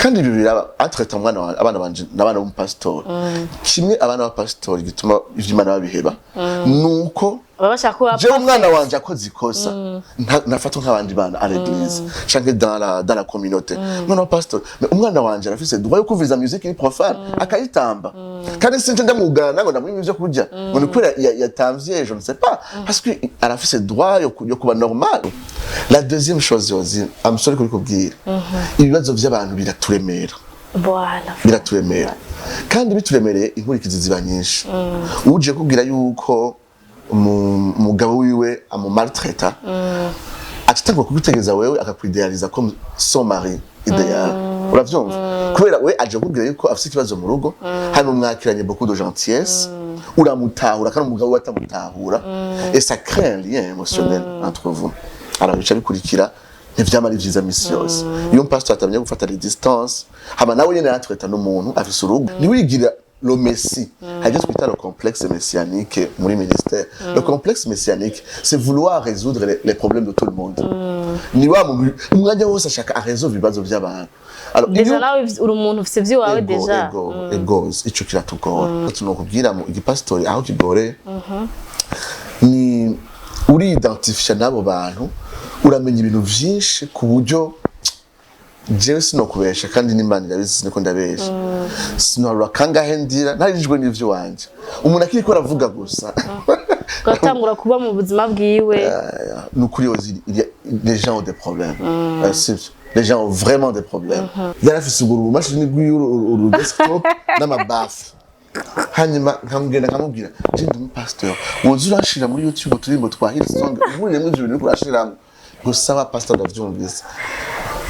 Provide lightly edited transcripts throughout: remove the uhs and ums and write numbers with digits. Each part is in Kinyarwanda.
kandi ibi biraba atreta umwana abana banje nabana b'umupastor kimwe abana b'abapastor gituma ivy'Imana babiheba nuko babashaka kuba je umwana wanje akoze ikosa nafatwa nk'abandi bana à l'église change dans la communauté non pastor umwana wanje arafise droit yo kuviza musique ni profane akayitamba kandi sinje ndamugana ngo ndamwimye ivyo kurya ngo nikwira yatamvye je ne sais pas parce que arafise droit yo kuba normal. La deuxième chose yozi amusore kuri kubwira ibibazo vy'abantu biraturemera biraturemera kandi bituremereye inkurikizi ziba nyinshi uje kubwira yuko umugabo wiwe amumaltraita atitangwa kugutegeza wewe akakwidealiza comme son mari idéal uravyumva kubera we aje kubwira yuko afite ikibazo mu rugo hano mwakiranye beaucoup de gentillesse uramutahura kandi umugabo we atamutahura et ça crée un lien émotionnel entre vous. Alors bica bikurikira ntivyamara ivyiza misi yose iyo pastor atamenya gufata les distances hama nawe nyene atreta n'umuntu afise urugo niwigira le messie hajya twita le complexe messianique muri ministère. Le complexe messianique c'est vouloir résoudre les problèmes de tout le monde ni wa umwanya wose ashaka résoudre ibibazo vy'abantu. Alors déjà là uri umuntu ufise vyiwawe déjà egos ico kiratugora tunokubwira mu igipastori aho kigore ni uri identifier nabo bantu uramenya ibintu vyinshi ku buryo jewe sinokubesha kandi n'Imana irabizi niko ndabesha sinarura kangahe ndira narijwe n'ivyo wanje umuntu akiri ko aravuga gusa gatangura kuba mu buzima bwiwe nukuri yozi les gens ont des problèmes les gens ont vraiment des problèmes yarafise uguru mashini gw'uru desktop n'amabafu hanyuma nkamubwira je ndi pasteur wozu urashira muri YouTube turimbo twa Hillsong ubure mu ibintu kurashiramo gusaba pastor ndavyumvise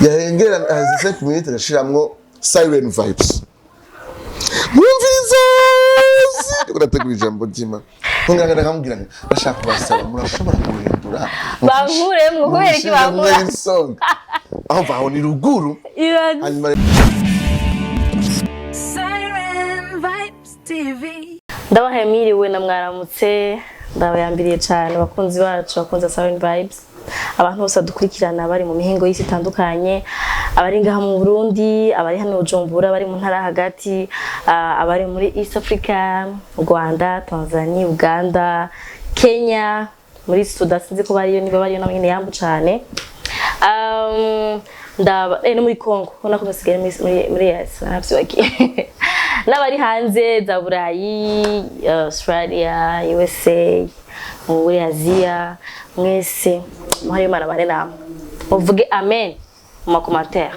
yahengera azise kumita gashiramwo siren vibes mumviriza urategura ijambo ry'Imana nganga nkamubwira bashaka kubasaba murashobora guhindura bankuremwe kubera iki bankura song aho baho ni ruguru hanyuma ndabahemiriwe na mwaramutse ndabayambiriye cyane bakunzi bacu bakunza Siren Vibes abantu bose dukurikirana bari mu mihingo y'isi itandukanye abari ngaha mu Burundi abari hano Bujumbura bari mu ntara hagati abari muri East Africa Rwanda Tanzania Uganda Kenya muri Sudan sinzi ko bariyo niba bariyo namwe yambu cyane ndaba no muri Congo ubona ko basigaye muri yes nabyo n'abari hanze za Burayi Australia USA muri Asia mwese muhaye Imana bare namwe muvuge amen mu commentaire.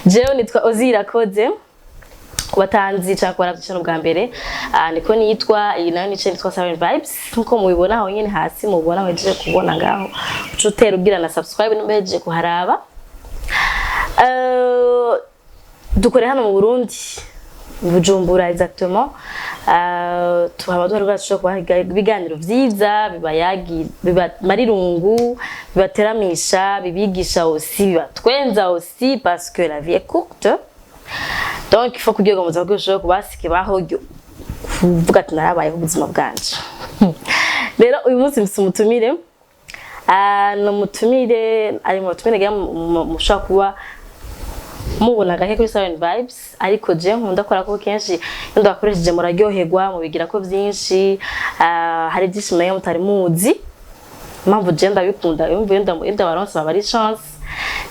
Jewe nitwa Ozira Kode kubatanzi cyangwa barabyishana bwa mbere niko nitwa iyi nayo nice nitwa Siren Vibes nko mubibona aho nyene hasi mubona weje kubona ngaho ucutera ubwira na subscribe n'umbeje kuharaba. Dukore hano mu Burundi Bujumbura exactement tuhaba duharugashije kwa biganiro vyiza bibayagi bibamarungu bibateramisha bibigisha aussi bibatwenza aussi parce que la vie est courte donc il faut kugira ngo muzagushije kubasike baho kuvuga ati narabaye ubuzima bwanje. Rero uyu munsi msumutumire no mutumire ari mu mutumire mushaka kuba mubona gahe kuri Siren Vibes ariko je nkunda kora ko kenshi ndakoresheje muraryoherwa mubigira ko byinshi hari byishimo mutari muzi impamvu je ndabikunda yumvuye ndabaronsa bari chance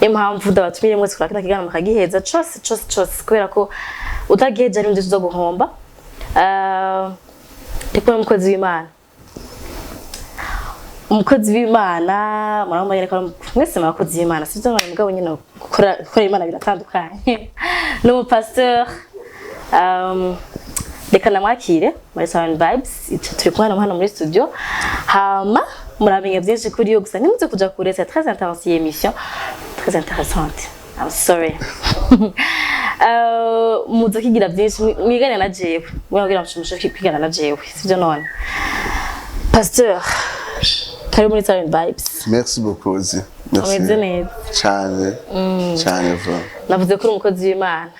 impamvu ndabatumire mwese kuri kigana mukagiheza chose kubera ko utageje ari ndetse zo guhomba ndiko mukozi w'Imana umukozi w'Imana muramba yereka mwese mwakozi w'Imana sivyo abantu mugabo nyine gukora Imana biratandukanye no pasteur reka namwakire muri Siren Vibes turi kumwe hano muri studio hama muramenye byinshi kuri yo gusa nimuze kuja kure c'est très intense émission très intéressante. I'm sorry. Muzo kigira byinshi mwigane na jewe mwagira mushimishe kwigana na jewe sivyo none pasteur kari muri Siren Vibes. Merci beaucoup Ozi. Merci. Cyane vuba. Navuze kuri umukozi w'Imana.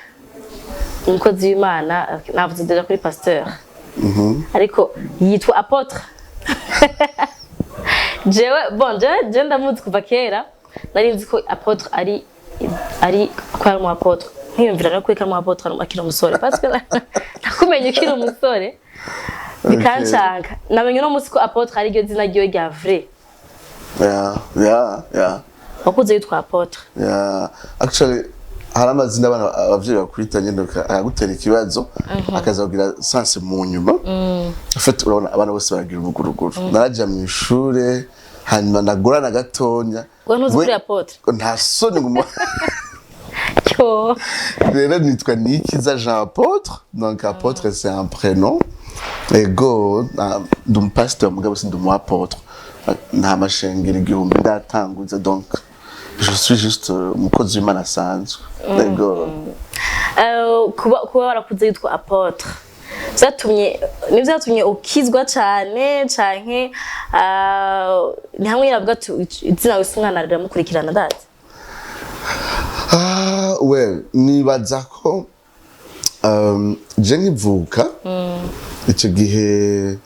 Umukozi w'Imana navuze deja kuri pasteur. Ariko yitwa apôtre. Jewe bon je ndamuzi kuva kera nari nzi ko apôtre ari ko ari mu apôtre nkiyumvira no kweka mu apotre akiri umusore parce que nakumenye ukiri umusore bikancanga namenye no musi ko apotre ari ryo zina ryo rya vrai. Yeah. Wakuze yitwa apotre. Yeah, actually hari amazina abana abavyeyi bakurita nyine agutera ikibazo akazagira sanse mu nyuma. Afite urabona abana bose baragira ubuguruguru. Naraje mu ishure hanyuma nagorana gatonya. Ngo ntuzi kuri apotre. Nta soni ngo Yo. rero nitwa Nikiza Jean Apôtre. Donc apôtre c'est un prénom. Ego ndum pasteur mugabo si ndum apôtre. Nta mashengero igihumbi ndatanguze donc je suis juste umukozi w'Imana asanzwe. Ego. Kuba warakuze yitwa apotre. Nivyatumye ukizwa cyane canke ni hamwe yavuga izina w'umwana riramukurikirana ndazi. Well, nibaza ko je nkivuka icyo gihe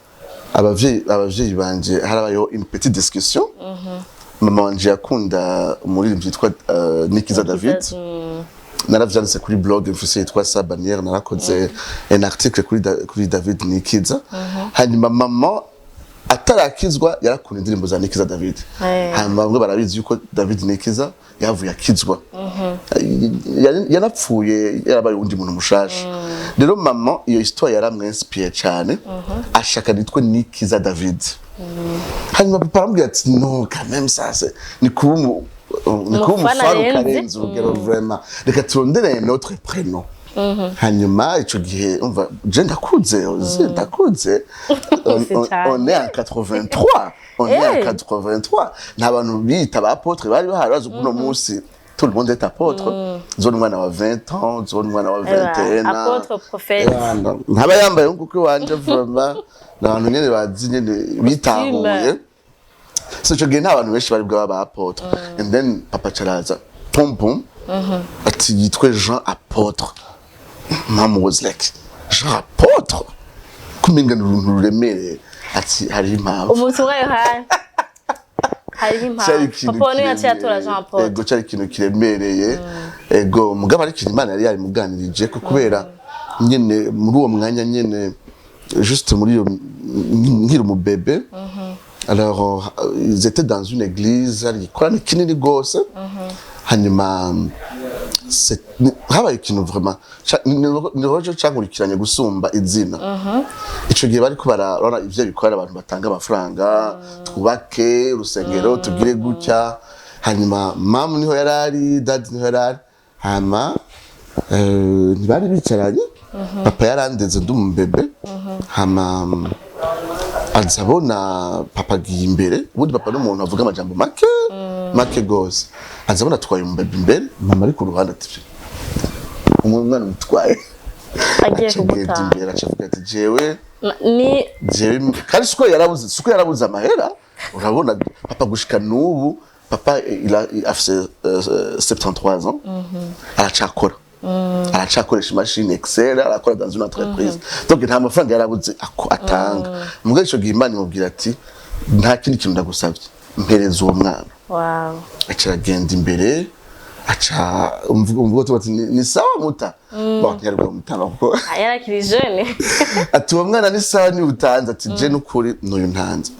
abavyeyi banje harabayo une petite discussion. Mama wanje yakunda umuririmbyi yitwa Nikiza David. Naravyanditse kuri blog mfise yitwa Sabanière, narakoze un article kuri David Nikiza. Hanyuma mama atarakizwa yarakunda indirimbo za Nikiza David. Hanyuma bamwe barabizi yuko David Nikiza yavuye akizwa. Yanapfuye yarabaye undi muntu mushasha. Rero mama iyo histoire yaramwinspire cyane. Ashaka nitwe Nikiza David. Hanyuma papa arambwira ati no quand même ça c'est ni kuba umufana karenze urugero vraiment. Reka turondere notre prénom. Hanyuma ico gihe umva je ndakuze on est en 83. On est en 83. Nta bantu bita ba apôtre bari baharaza kuno munsi. Tout le monde est apôtre. Zone mwana wa 20 ans, zone mwana wa 21 ans. Apôtre prophète. Ntaba yambaye nguko wanje vraiment. N'abantu nyene bazi nyene bitahuye. So ico gihe nta bantu benshi bari bwa apôtre. And then papa charaza pom pom. Ati yitwe Jean Apôtre. Mama was like Jean Apôtre. Kumenga n'ururemere ati hari impamvu. Umuntu wa Yohana. Hari impamvu. Papa ni yaciye atora Jean Apôtre. Ego cyari ikintu kiremereye. Ego mugabo ari kintu Imana yari muganirije ko kubera nyene muri uwo mwanya nyene juste muri yo nkiri mu bébé. Alors ils étaient dans une église ari korani kinini gose. Hanyuma habaye ikintu vraiment ni rojo cyankurikiranye gusumba izina. Ico gihe bari kubarabona ivyo bikorera abantu batanga amafaranga twubake urusengero tugire gutya. Hanyuma mama niho yarari, dad niho yarari. Hama ntibari bicaranye. Papa yarandeze ndum bébé. Hama azabona papa giye imbere. Ubundi papa n'umuntu avuga amajambo make gose. Azabona twaye mu bébé imbere, mama ari ku ruhande ati umwana mutwaye agiye kuguta imbere acavuga ati jewe kandi suko yarabuze amahera. Urabona papa gushika n'ubu papa il a fait 73 ans. Aracakoresha machine Excel, arakora dans une entreprise. Donc nta mafaranga yarabuze atanga. Mugabo ico gihe Imana imubwira ati nta kindi kintu ndagusabye mpereza uwo mwana. Wow. Acagenda imbere aca umvugo tuba ni sawa muta. Bon yarwa mutana kuko yarakiri jeune. Ati uwo mwana ni sawa ni utanze ati je n'ukuri n'uyu ntanze.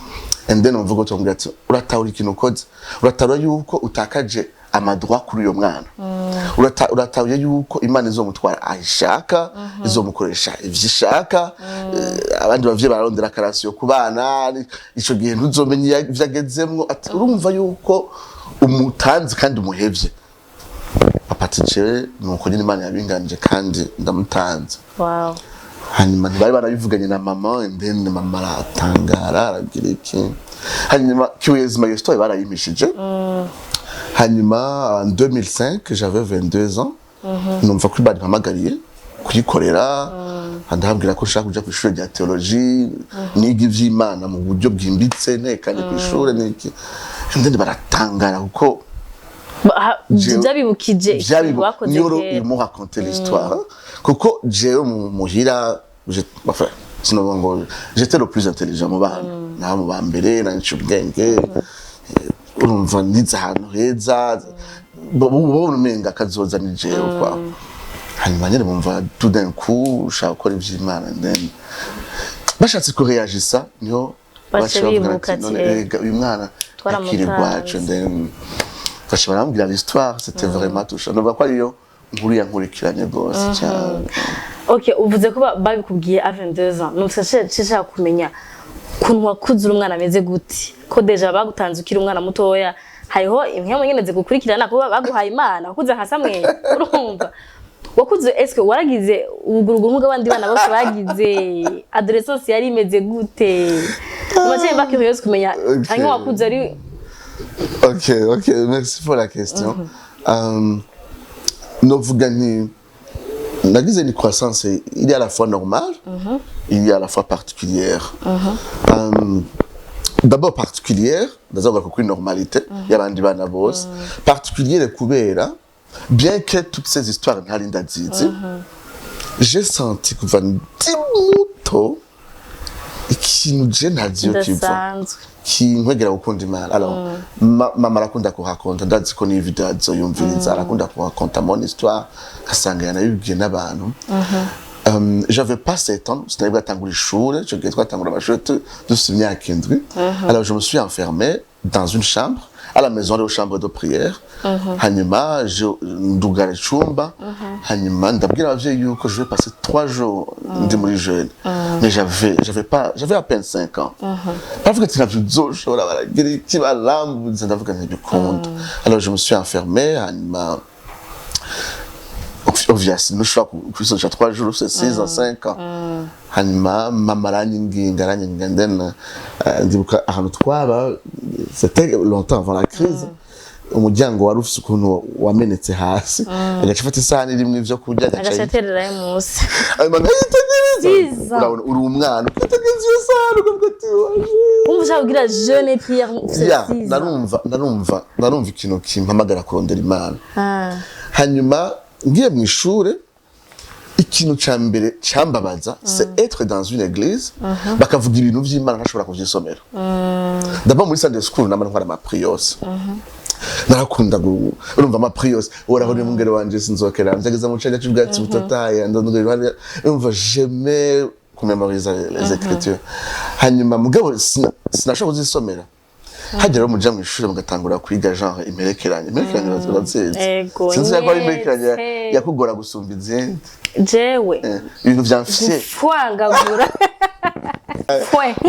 And then umvugo tumbwira ati uratahura ikintu ukoze. Uratahura yuko utakaje amadroit kuri uyo mwana. Uratahuye yuko Imana izomutwara ayishaka, izomukoresha ivyishaka. Abandi bavye bararondera karasiyo ku bana. Ico gihe ntuzomenya ivyagezemwo. Ati urumva yuko umutanzi kandi umuhevye. Papa tice nuko nyine Imana yabinganije kandi ndamutanze. Wow. Hanyuma bari barabivuganye na mama, and then mama aratangara aragira iki. Hanyuma kiwezi ma histoire barayimishije. Hanyuma en 2005 j'avais 22 ans. Numva ko bari mpamagariye kuyikorera. Ndababwira ko nshaka kuja ku ishuri rya theologie, niga ivy'Imana mu buryo bwimbitse ntekanye ku ishuri niki. And then baratangara kuko byabibukije wakoze nyoro irimo raconter l'histoire. Kuko jewe muhira sinon ngo j'étais le plus intelligent mu bana. Na mu bambere na ncubwenge. Urumva niza ahantu heza. Bo umenga kazoza ni jewe kwa. hanyuma nyine bumva tout d'un coup ushaka gukora ivy'Imana then bashatse ko réagissa niho bibuka ati uyu mwana akiri gwacu then fashe barambwira l'histoire c'était vraiment touchant no bakwa ariyo nkuru yankurikiranye gose cyane. Okay, uvuze ko babikubwiye à 22 ans nufashaka kumenya kuntu wakuzura umwana ameze gute ko deja bagutanze ukiri umwana mutoya hariho imwe nyene zigukurikirana ko baguhaye Imana wakuze nka Samuel urumva wakuze eske waragize ubugurugu nk'abandi bana bose bagize adolescence yari imeze gute maze bakiriye kumenya hanyuma wakuze ari Ok, merci pour la question. Novuga nti nagize une croissance, il est à la fois normale, il est à la fois particulière. D'abord particulière, d'ailleurs une normalité, il y a des bana boss. Particulière kubera, bien que toutes ces histoires n'alinda zizi, j'ai senti que van dimuto ikintu je ntaziyo kiva kinkwegera gukunda Imana. Alors mama arakunda kuhakonta ndazi ko ni video azoyumviriza arakunda kuhakonta mon histoire kasanga yanayibwiye n'abantu. J'avais pas 7 ans, c'était batangura ishuri, je gitwa tangura amashuri de myaka indwi. Alors je me suis enfermé dans une chambre à la maison de chambre de prière. Hanyuma ndugara icumba hanyuma ndabwira abavyeyi yuko je vais passer 3 jours ndi muri jeune. Mais j'avais à peine 5 ans. Bavuga ati navyo uzoshobora baragira iki barambuza ndavuga ntibikunda. Alors je me suis enfermé hanyuma obviously nous choix kusoja 3 jours c'est 6 ans 5 ans. Hanyuma mama aranyinginga then ndibuka ahantu twaba c'était longtemps avant la crise. Umuryango wari ufite ukuntu wamenetse hasi agacifata isahani rimwe ivyo kurya agacaterera munsi ayimana yitegereza urabona uri umwana ukitegereza iyo sahani ukavuga ati umva ugira jeune prière narumva ikintu kimpamagara kurondera Imana. Hanyuma ngiye mu ishure ikintu ca mbere cambabaza c'est être dans une église bakavuga ibintu vy'Imana ntashobora kuvyisomera. D'abord muri Sunday school namara nkora ama prios narakunda urumva ama prios urabona umugero wanje sinzokera nzageza mu cyaje cy'ubwatsi butataye ndondogera urumva j'aimais commémoriser les écritures. Hanyuma mugabo sinashobora kuzisomera hagera umuja mu ishuri mugatangura kwiga genre imerekeranye baratsinze sinzi ko ari imerekeranye yakugora gusumba izindi jewe ibintu vyamfye fwangagura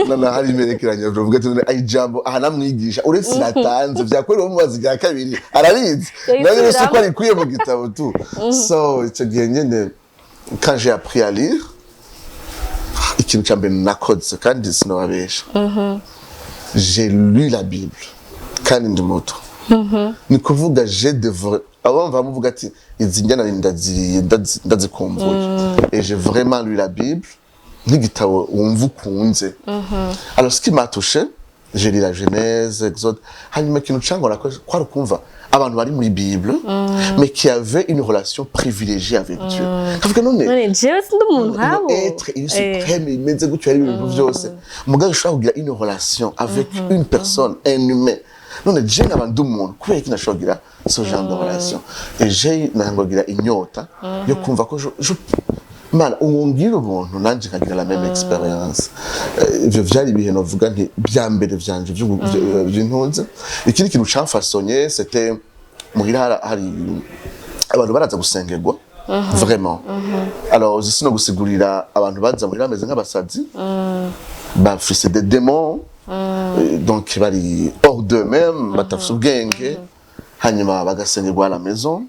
nana hari imerekeranye bavuga ati ayijambo aha namwigisha uretse natanze vyakorera mu mazi ya kabiri arabizi nayo bise ko ari kuye mu gitabo tu. So icyo gihe nyene quand j'ai appris à lire ikintu ca mbere nakoze kandi sinababesha j'ai lu la Bible kandi ndi muto ni kuvuga je devrais avant va muvuga ati izi njana ndazikumbuye et j'ai vraiment lu la Bible n'igitabo wumva ukunze. Alors ce qui m'a touché j'ai lu la Genèse Exode hanyuma ikintu cangora ko kwari kumva abantu bari muri Bible mais qui avaient une relation privilégiée avec Dieu. Kavuga none jewe sindi umuntu nkabo être suprême imeze gutyo ari ibintu byose mugabe ushobora kugira une relation avec une personne un humain. None je n'abandi umuntu kubera iki nashobora ce genre de relation et j'ai nangogira inyota yo kumva ko man ungira ubuntu nanje nkagira la même expérience. Ivyo vyari ibihe novuga nti bya mbere vyanje by'intunze. Ikindi kintu camfasonye c'était muhira hari abantu baraza gusengerwa vraiment. Alors je sino gusigurira abantu baza muhira ameze nk'abasazi bafise des démons donc bari hors d'eux-mêmes batafise ubwenge hanyuma bagasengerwa à la maison.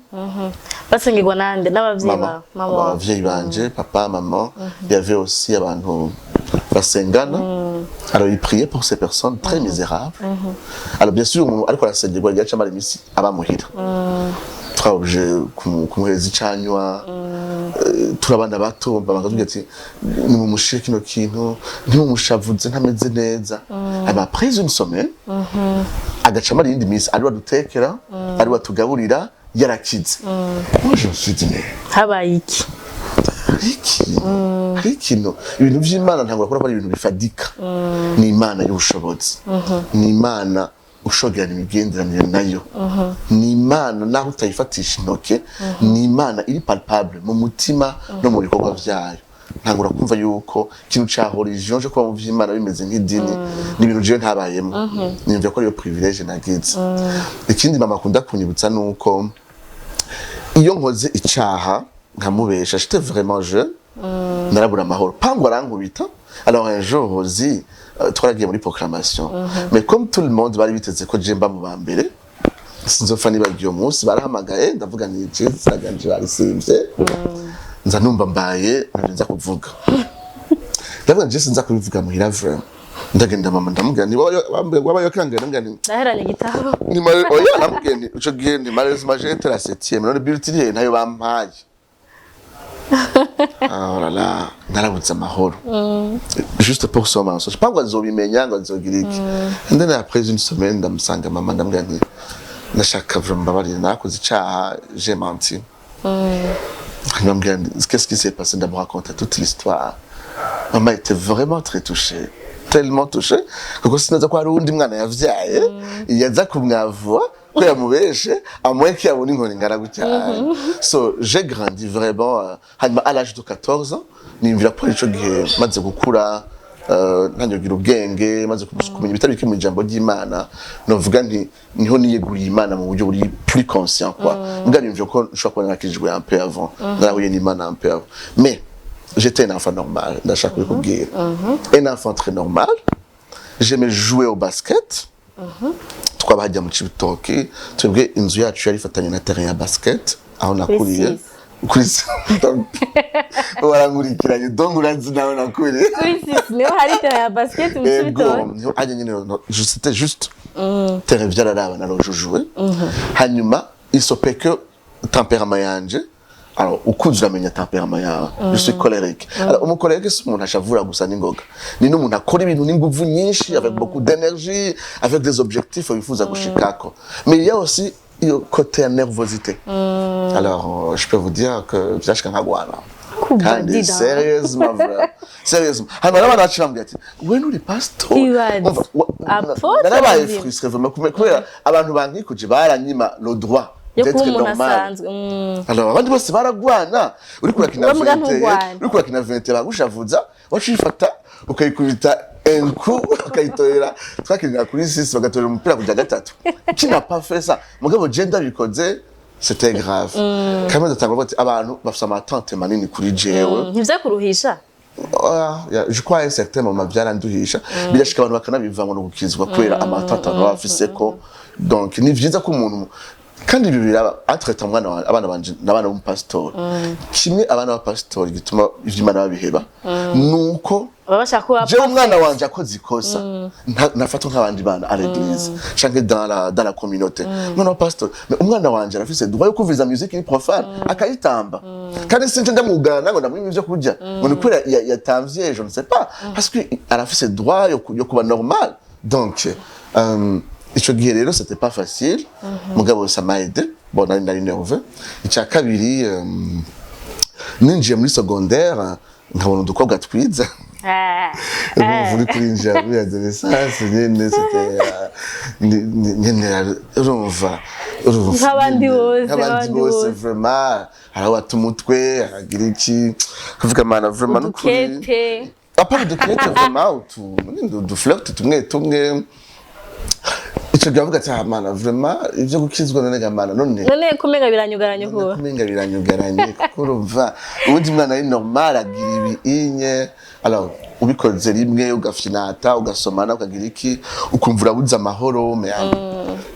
Basengerwa nande n'abavyeyi ba mama abavyeyi banje papa maman. Il y avait aussi abantu basengana. Alors ils priaient pour ces personnes très misérables. Alors bien sûr umuntu ariko arasengerwa yaca mari misi abamuhira twabuje kumuheza icanywa turabana bato bakavuga ati ni mu mushire kino kintu ni mu mushavuze ntameze neza. Après une semaine agaca mari indi misi ari wadutekera ari watugaburira yarakize. Moi je me suis dit habaye iki ikintu ibintu vy'Imana ntabwo akora ko ari ibintu bifadika. Ni Imana y'ubushobozi ni Imana ushogerana imigenderanire nayo ni imana naho utayifatisha intoke ni imana iri palpable mu mutima no mu bikorwa vyayo ntangura kumva yuko ikintu ca religion cyo kuba mu vy'Imana bimeze nk'idini ni ibintu jewe ntabayemo nimvye ko ariyo privilege nagize ikindi mama akunda kunyibutsa nuko iyo nkoze icaha nkamubesha j'étais vraiment jeune narabura amahoro pango arankubita alors un jour aussi twaragiye muri proclamation mais comme tout le monde bari biteze ko je mba mu bambere sinzofa nibagiye umunsi barahamagaye ndavuga ni Jesus aganje barisimvye nza numva mbaye nza kuvuga ndavuga je sinza kubivuga muhira vraiment ndagenda mama ndamubwira ni wabayo kangana ngani naheranye igitabo ni mare oya namubwira ni uco gihe ni mare majete la 7e none bulletin nayo bampaye oh là là narabuze amahoro juste pour ce moment je pas ngo nzobimenya ngo nzogira iki and then après une semaine ndamusanga mama ndambwira nti nashaka vraiment babarira nakoze icaha j'ai menti qu'est-ce qui s'est passé? Me raconter toute l'histoire. Maman était vraiment très touchée, tellement touchée que sinaza ko hari undi mwana yavyaye yaza kumwavua ko yamubeshe amwe ki yabona inkoni ngaragucyane. So j'ai grandi vraiment à l'âge de 14 ans nimvira ko ico gihe maze gukura ntanyogira ubwenge maze kumenya ibitari bike mu ijambo ry'Imana novuga nti niho niyeguriye Imana mu buryo buri plus conscient quoi ngari mvyo ko nshobora kuba nakijwe un peu avant narahuye n'Imana un peu avant mais j'étais un enfant normal ndashaka kubwira un enfant très normal j'aimais jouer au basket twabajya mu Cibitoke twebwe inzu yacu yari ifatanye na terrain ya basket aho nakuriye kuri warangurikiranye donc urazi nawe nakuriye kuri niho hari terrain ya basket mu Cibitoke ajya nyine c'était juste terrain vyararaba narojujwe hanyuma isope que tempérament yanje alors ukuze uramenya tempérament yawe je suis colérique alors umukolérique si umuntu ashavura gusa n'ingoga ni n'umuntu akora ibintu n'inguvu nyinshi avec beaucoup d'énergie avec des objectifs wifuza gushikako mais il y a aussi le côté nervosité alors je peux vous dire que vyashika nkagwana kandi sérieusement sérieusement hano n'abana bacambye ati we nuri pastor narabaye frustré vraiment kubera abantu bankikuje baranyima le droit d'être normal. Alors abandi bose baragwana uri kurakina 20 bagushavuza wacifata ukayikubita enku ukayitorera twakirira kuri 6 bagatorera umupira kujya gatatu kina pas fait ça mugabo genda bikoze c'était grave quand même datangwa bati abantu bafite amatante manini kuri jewe ntivyakuruhisha je crois un certain moment byaranduhisha birashika abantu bakanabivanga no gukizwa kwera amatante bafise ko donc ni vyiza ko umuntu kandi bibira entreta mwana abana banje nabana b'umupastor kimwe abana b'abapastor gituma ivy'Imana babiheba nuko babasha kuba je umwana wanje akoze ikosa nafatwa nk'abandi bana à l'église change dans la communauté non pastor mais umwana wanje arafise droit yo kumviriza musique ni profane akayitamba kandi sinje ndamugana ngo ndamwimye ivyo kurya ngo ni kwera yatamvye je ne sais pas parce que arafise droit yo kuba normal donc ico gihe rero c'était pas facile mugabo ça m'a aidé bon nari nerveux icya kabiri ninjiye muri secondaire nkabona udukobwa twiza vuri kurinjira muri adolescence nyene c'était nyene urumva nk'abandi bose vraiment harawata umutwe hagira iki kuvuga mana vraiment n'ukuri apart de kete vraiment du flirt tumwe icyo gavuga ati mana vraiment ivyo gukizwa none gamana none kumenga biranyugaranye ko kumenga biranyugaranye kurumva ubundi mwana ari normal agira ibinye alors ubikoze rimwe ugafinata ugasomana ukagira iki ukumvura buza amahoro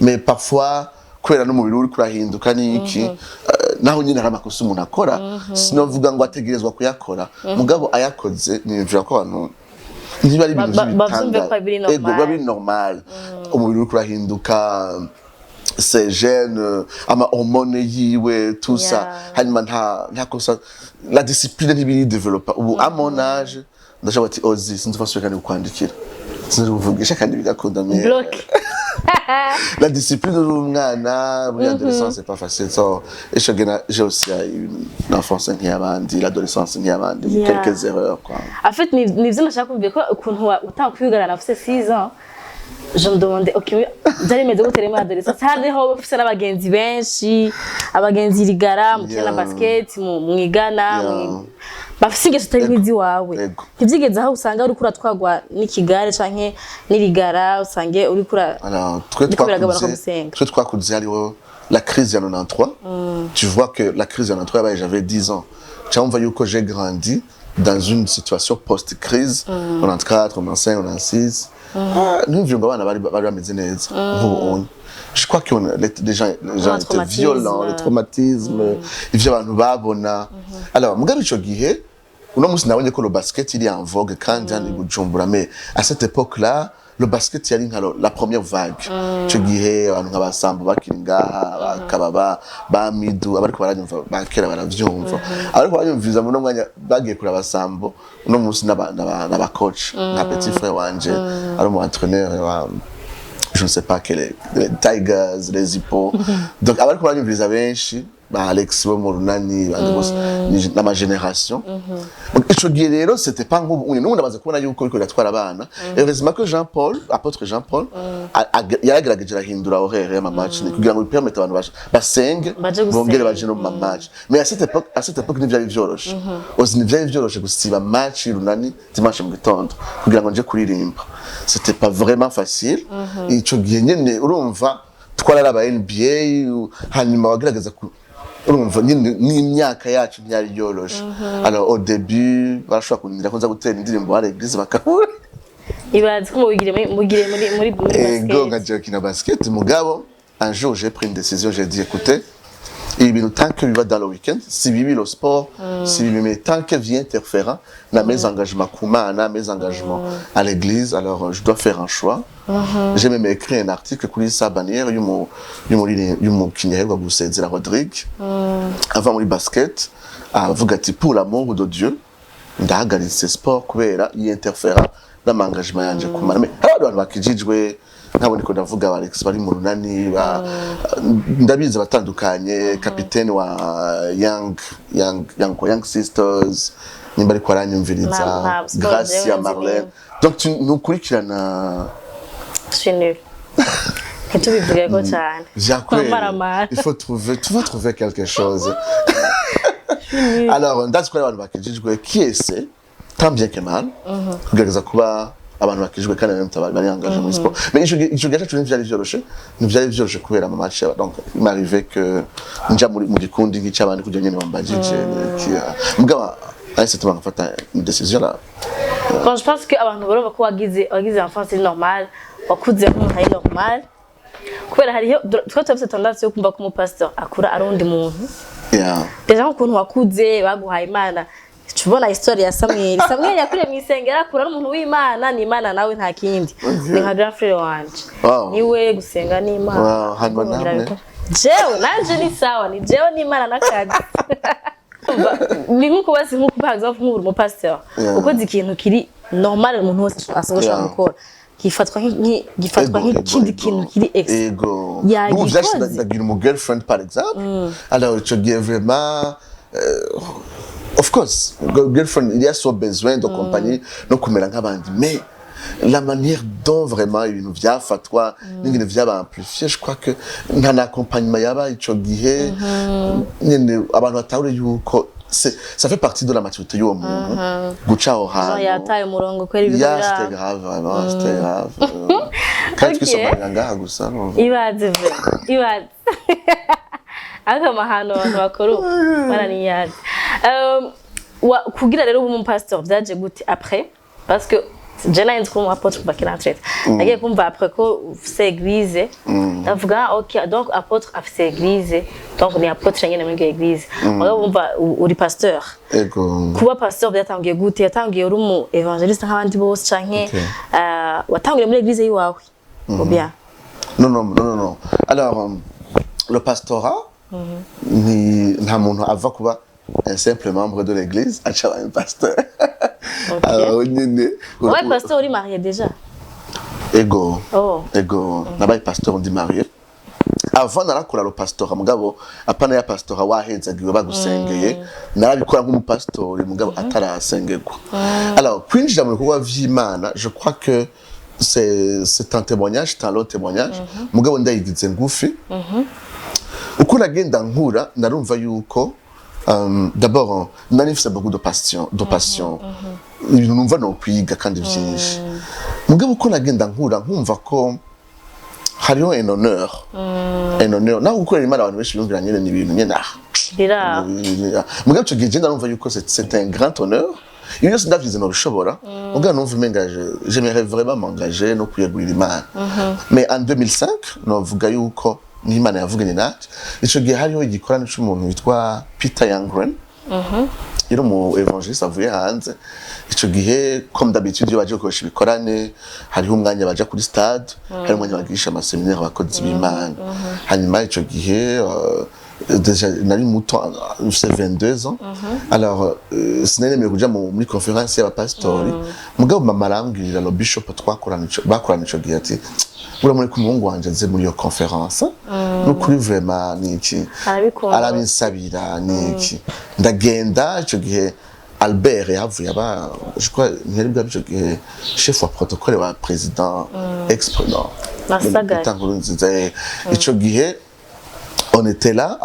mais parfois kwera n'umubiri uri kurahinduka niki naho nyine hari amakosa umuntu akora sinovuga ngo ategerezwa kuyakora mugabo ayakoze nimvira ko abantu niba ari ibintu bitanga biri normal umubiri uri kurahinduka ces gènes ama hormone yiwe tout ça hanyuma nta kosa la discipline ntibiri developa ubu à mon âge ndashaka ati ozi sinzofaswe kandi kwandikira sinzuvugisha kandi bigakunda la discipline de l'umwana muri adolescence c'est pas facile so j'ai aussi une enfance nk'iyabandi l'adolescence nk'iyabandi quelques erreurs quoi en fait nivyo nashaka kumva ko ukuntu utakwigana afite 6 ans je me demandais ok byari bimeze gute rero muri adolescence hariho ufise n'abagenzi benshi abagenzi rigara mu kina basket mwigana bafise ingeso itari nk'izi wawe ntibyigeze aho usanga uri kuratwagwa n'ikigare canke n'irigara usange uri kura twe twakuze hariho la crise ya 93 tu vois que la crise ya 93 j'avais 10 ans on voit que j'ai grandi dans une situation post-crise 94 95 96 nous vivions abana bari bameze neza je crois que les gens étaient violents le traumatisme vy'abantu babona alors mugabe ico gihe uno musi nabonye ko le basket il est en vogue kandi yani Bujumbura mais à cette époque là le basket yari nka la première vague ico gihe abantu nk'abasambo bakiringa bakababa ba midu abariko baranyumva bakera baravyumva ariko baranyumviza mu mwanya bagiye kuri abasambo uno musi n'aba coach nka petit frère wanje ari mu entraîneur wa je ne sais pas quel les Tigers les Hippos donc abariko baranyumviza benshi ba Alex bo mu runani na ma génération ico gihe rero c'était pas ngo uyu n'undi abaza kubona yuko biko gatwara abana heureusement que Jean-Paul apôtre Jean-Paul yaragerageje ahindura horaire ma match ni kugira ngo permette abantu basenge bongere baje no ma match mais à cette époque n'ivyari vyoroshe ozi n'ivyari vyoroshe gusiba match runani dimanche mu gitondo kugira ngo nje kuririmba c'était pas vraiment facile ico gihe nyene urumva twarara aba NBA hanyuma wagerageza urumva n'imyaka yacu ntiyari yoroshe alors au début barashobora kunira ko nza gutera indirimbo hari église bakabura ibaze ko mugire muri basket go ngaje kina basket mugabo un jour j'ai pris une décision j'ai dit écoutez ibintu tant que biba dans le week-end si bibi le sport si bibi mais tant que vient interférent na mes engagements kumana mes engagements à l'église alors je dois faire un choix j'ai même écrit un article kuri sa bannière yumu kinyaherwa gusezera Rodrigue avant muri basket avuga ati pour l'amour de Dieu ndahagaritse sport kubera y'interférent n'amangagement yanje kumana mais abantu bakijijwe nkabo niko ndavuga Alex bari mu runani ndabize batandukanye capitaine wa young sisters nimba ariko aranyumviriza Gracia Marlène donc nukurikirana chenille et tu bivuga ko cyane il faut trouver quelque chose alors ndazi ko abantu bakijijwe kiese tant bien que mal kugerageza kuba abantu bakijwe kandi même bari engagé mu sport mais ico gacha tu n'vyari vyoroshe kubera mu match donc il m'arrivait que nja mu gikundi cy'abandi kujya nyene bambajije mugaba c'est tout ngafata une décision là quand je pense que abantu barova ko wagize enfance c'est normal wakuze nk'umuntu normal kubera hariho twatse tendance yo kumva ko mu pastor akura arundi muntu déjà ukuntu wakuze baguhaye Imana tubona historia ya Samuel yakuriye mu isengero akura n'umuntu w'Imana ni Imana nawe nta kindi ni nka grand frère wanje niwe gusenga ni Imana jewe nanje ni sawa ni jewe ni Imana nakadi ni nkuko basi nkuko baza nk'uru mu pastor uko ikintu kiri normal umuntu wese asogosha gukora gifatwa nk'ikindi kintu kiri ego ndagira mu girlfriend par exemple alors tu gives vraiment of course girlfriend il y a so besoin de compagnie no kumera nk'abandi mais la manière dont vraiment ibintu vyafatwa n'ingene vy'abamplifier je crois que nta accompagnement yaba ico gihe nyene abantu batahure yuko ça fait partie de la maturité y'uwo muntu guca aho hantu yataye umurongo kweri bibura c'était grave vraiment c'était grave kandi twisomanya ngaha gusa ibaze aka mahano abantu bakuru baraniyaje kugira rero ubu pasteur byaje gute après parce que jena inzi ko mu apôtre bakina traite nagiye kumva après ko ufise église ndavuga OK donc apôtre afise église donc ni apôtre nyene muri église wumva uri pasteur ego kuba pasteur byatangiye gute yatangiye uri mu evangeliste nk'abandi bose canke watangiye muri église yiwawe ou bien non alors le pastorat ni nta muntu ava kuba un simple membre de l'église acha un pasteur alors ouais pasteur il est marié déjà ego nabaye pasteur ndi marié avant narakora le pastorat mugabo apana ya pastorat wahenzagiwe bagusengeye narabikora nk'umupastori mugabo atarasengerwa alors kwinjira mu bikorwa vy'Imana je crois que c'est un témoignage, c'est un long témoignage. Mugabo ndayigize ngufi. Uko nagenda nkura narumva yuko d'abord nari mfise beaucoup de passion, ibintu numva no kwiga kandi byinshi. Mugabo uko nagenda nkura nkumva ko hariho un honneur naho gukorera Imana abantu benshi bumvira nyene ni ibintu nyene ndira mugabo cyo gihe narumva yuko c'est un grand honneur. Iyo yose ndavyize no bishobora mugabo numva m'engager, j'aimerais vraiment m'engager no kuyegurira Imana. Mais en 2005 novuga yuko n'Imana yavuganye nati ico gihe hariho igikorano c'umuntu witwa Peter Youngren iro mu evangeliste avuye hanze. Ico gihe comme d'habitude iyo baje gukoresha ibikorane hariho umwanya baja kuri stade, hari umwanya bagisha amaseminaire abakozi b'Imana. Hanyuma ico gihe déjà nari muto, j'ai 22 ans. Alors sinari kuja muri conférence y'aba Pasteurs. Mugabo mama arambwira lo bishop bakorana ico gihe ati uramuri ku muhungu wanje aze muri iyo conférence n'ukuri vraiment niki arabinsabira niki ndagenda ico gihe Albert yavuye aba je crois ntari bwa ico gihe chef wa protocole wa président ex-président ico gihe on était là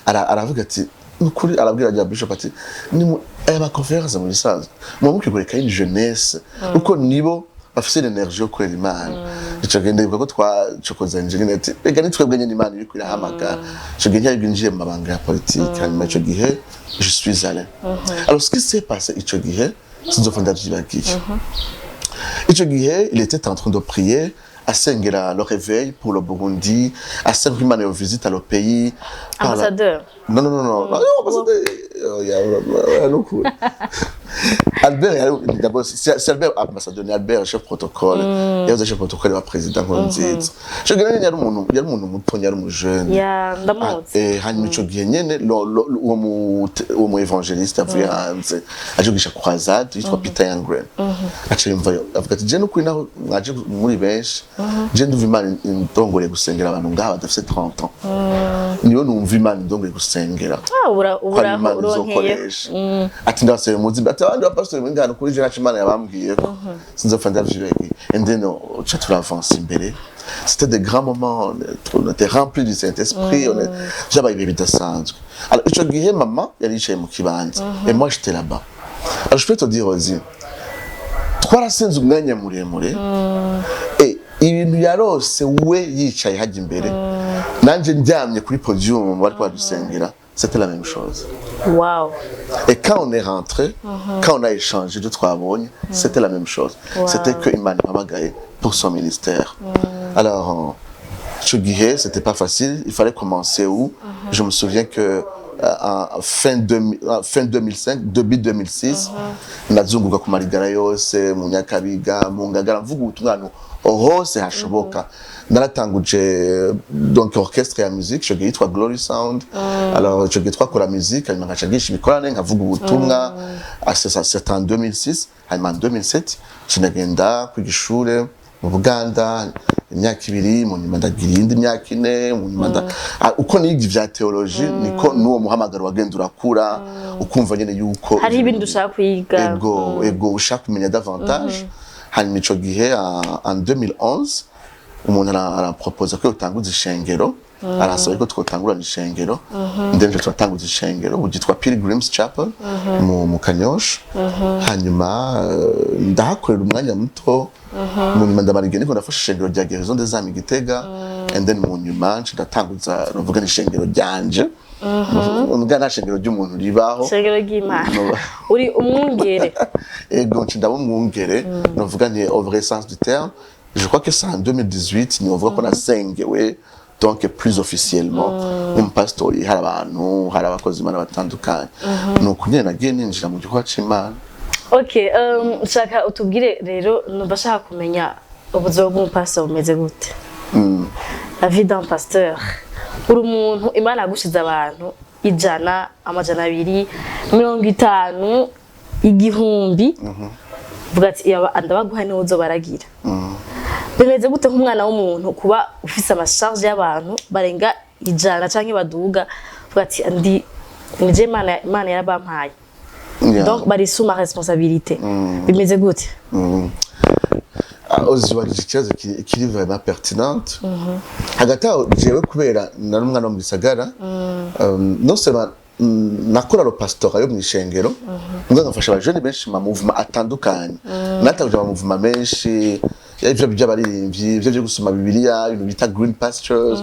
aravuga ati n'ukuri arabwira rya bishop ati ni aya conférence muri salle mu mukigoreka une jeunesse uko nibo bafise l'énergie yo kurera Imana. Ico gende ko twacokozanje nyene ati ega nitwebwe nyene Imana iri kwirahamagara. Ico gihe yabinjiye mu mabanga ya politique hanyuma ico gihe je suis allé. Alors ce qui s'est passé ico gihe sinzofunda vyibagiye. Ico gihe il était en train de prier asengera le réveil pour le Burundi, asengera Imana yo visite le pays. Ambassadeur. Non, ambassadeur. Albert, d'abord, c'est Albert ambassadeur, Albert chef protocole. Il y a chef protocole wa président Nkurunziza. Je gagné yari umuntu muto yari mu jeune. Ya ndamutse. Hanyuma ico gihe nyene uwo mu evangeliste avuye hanze aje gugisha croisade yitwa Peter Youngren. Aca yumva avuga ati je n'ukuri naho mwaje muri benshi. Je ndumva Imana indongore gusengera abantu ngaha badafite 30 ans. Niyo numva Imana indongore gusengera. Uronkeye. Ati ndasebe muzi ati abandi bapastori b'ingano kuri je nacu Imana yabambwiye ko sinzopfa ndavyibegi. And then cha turavance imbere. C'était des grands moments, on était remplis du Saint-Esprit, on j'avais bibi bidasanzwe. Alors ico gihe mama yari yicaye mu kibanza et moi j'étais là-bas. Alors je peux te dire aussi twarasenze umwanya muremure et ibintu yarose we yicaye hajya imbere nanje ndyamye kuri podium bari kwadusengera. C'était la même chose. Wow. Et quand on est rentré, quand on a échangé de trois bonnes, c'était la même chose. Wow. C'était que Imani Mamagaye pour son ministère. Alors, ce guillet, c'était pas facile. Il fallait commencer où? Je me souviens que fin 2005, début 2006, nazunguka ku marigara yose mu Nyakabiga mu Ngagara mvuga ubutumwa hose hashoboka. Naratanguje donc orchestre ya musique cyo gitwa Glory Sound. Alors cyo gitwa kora musique hanyuma ngacagisha ibikorane nkavuga ubutumwa. C'est en 2006 hanyuma en 2007 kinagenda kwigishure mu Buganda imyaka 2 mu nyuma ndagira indi myaka 4 mu nyuma uko niga vya theologie niko nuwo muhamagaro wagenda urakura ukumva nyene yuko hari ibintu ushaka kwiga ego ushaka kumenya davantage. Hanyuma ico gihe en 2011 umuntu arapropose ko utanguza ishengero arasaba ko twotangurana ishengero ndenje twatanguza ishengero ugitwa Pilgrim's Chapel mu Kanyosha. Hanyuma ndahakorera umwanya muto mu nyuma ndamarige niko ndafasha ishengero rya Gereza ndeza mu Gitega and then mu nyuma ndatanguza novuga n'ishengero ryanje. Umugana shengero ry'umuntu ribaho shengero ry'Imana uri umwungere ego ndabo umwungere novuga ni au vrai sens du terme. Je crois que c'est en 2018 ni ovuga ko nasengewe donc plus officiellement pastori hari abantu hari abakozi Imana batandukanye nuko nyene nagiye ninjira mu gikorwa c'Imana. Okay, shaka utubwire rero nubashaka kumenya ubuzima bw'umupastor bumeze gute. La vie d'un pasteur. Uri umuntu Imana yagushize abantu 100, 200, 50, 1000 vuga ati ndabaguha niho uzobaragira. Bimeze gute nk'umwana w'umuntu kuba ufise amasharge y'abantu barenga 100 canke baduga vuga ati nije Imana yarabampaye. Donc bari sous ma responsabilité. Bimeze gute? ozibajije ikibazo kiri vraiment pertinente hagati aho jewe kubera nari umwana wo mu gisagara non seulement nakora pastor yo mu ishengero ngo ngafasha abajene benshi mu movement atandukanye natanguje mu movement menshi ivyo by'abaririmbyi ivyo byo gusoma bibiliya ibintu bita green pastures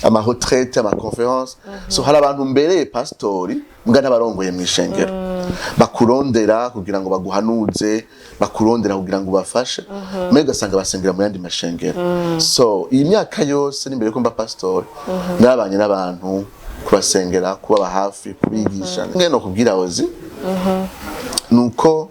ama retraite ama conference so hari abantu mbere pastori mbwa n'abarongoye mu ishengero bakurondera kugira ngo baguhanuze bakurondera kugira ngo bafashe mega sanga basengera mu yandi mashengero so iyi myaka yose n'imbere ko mba pastori nabanye n'abantu kubasengera kuba hafi kubigisha ngene no kubwira ozi nuko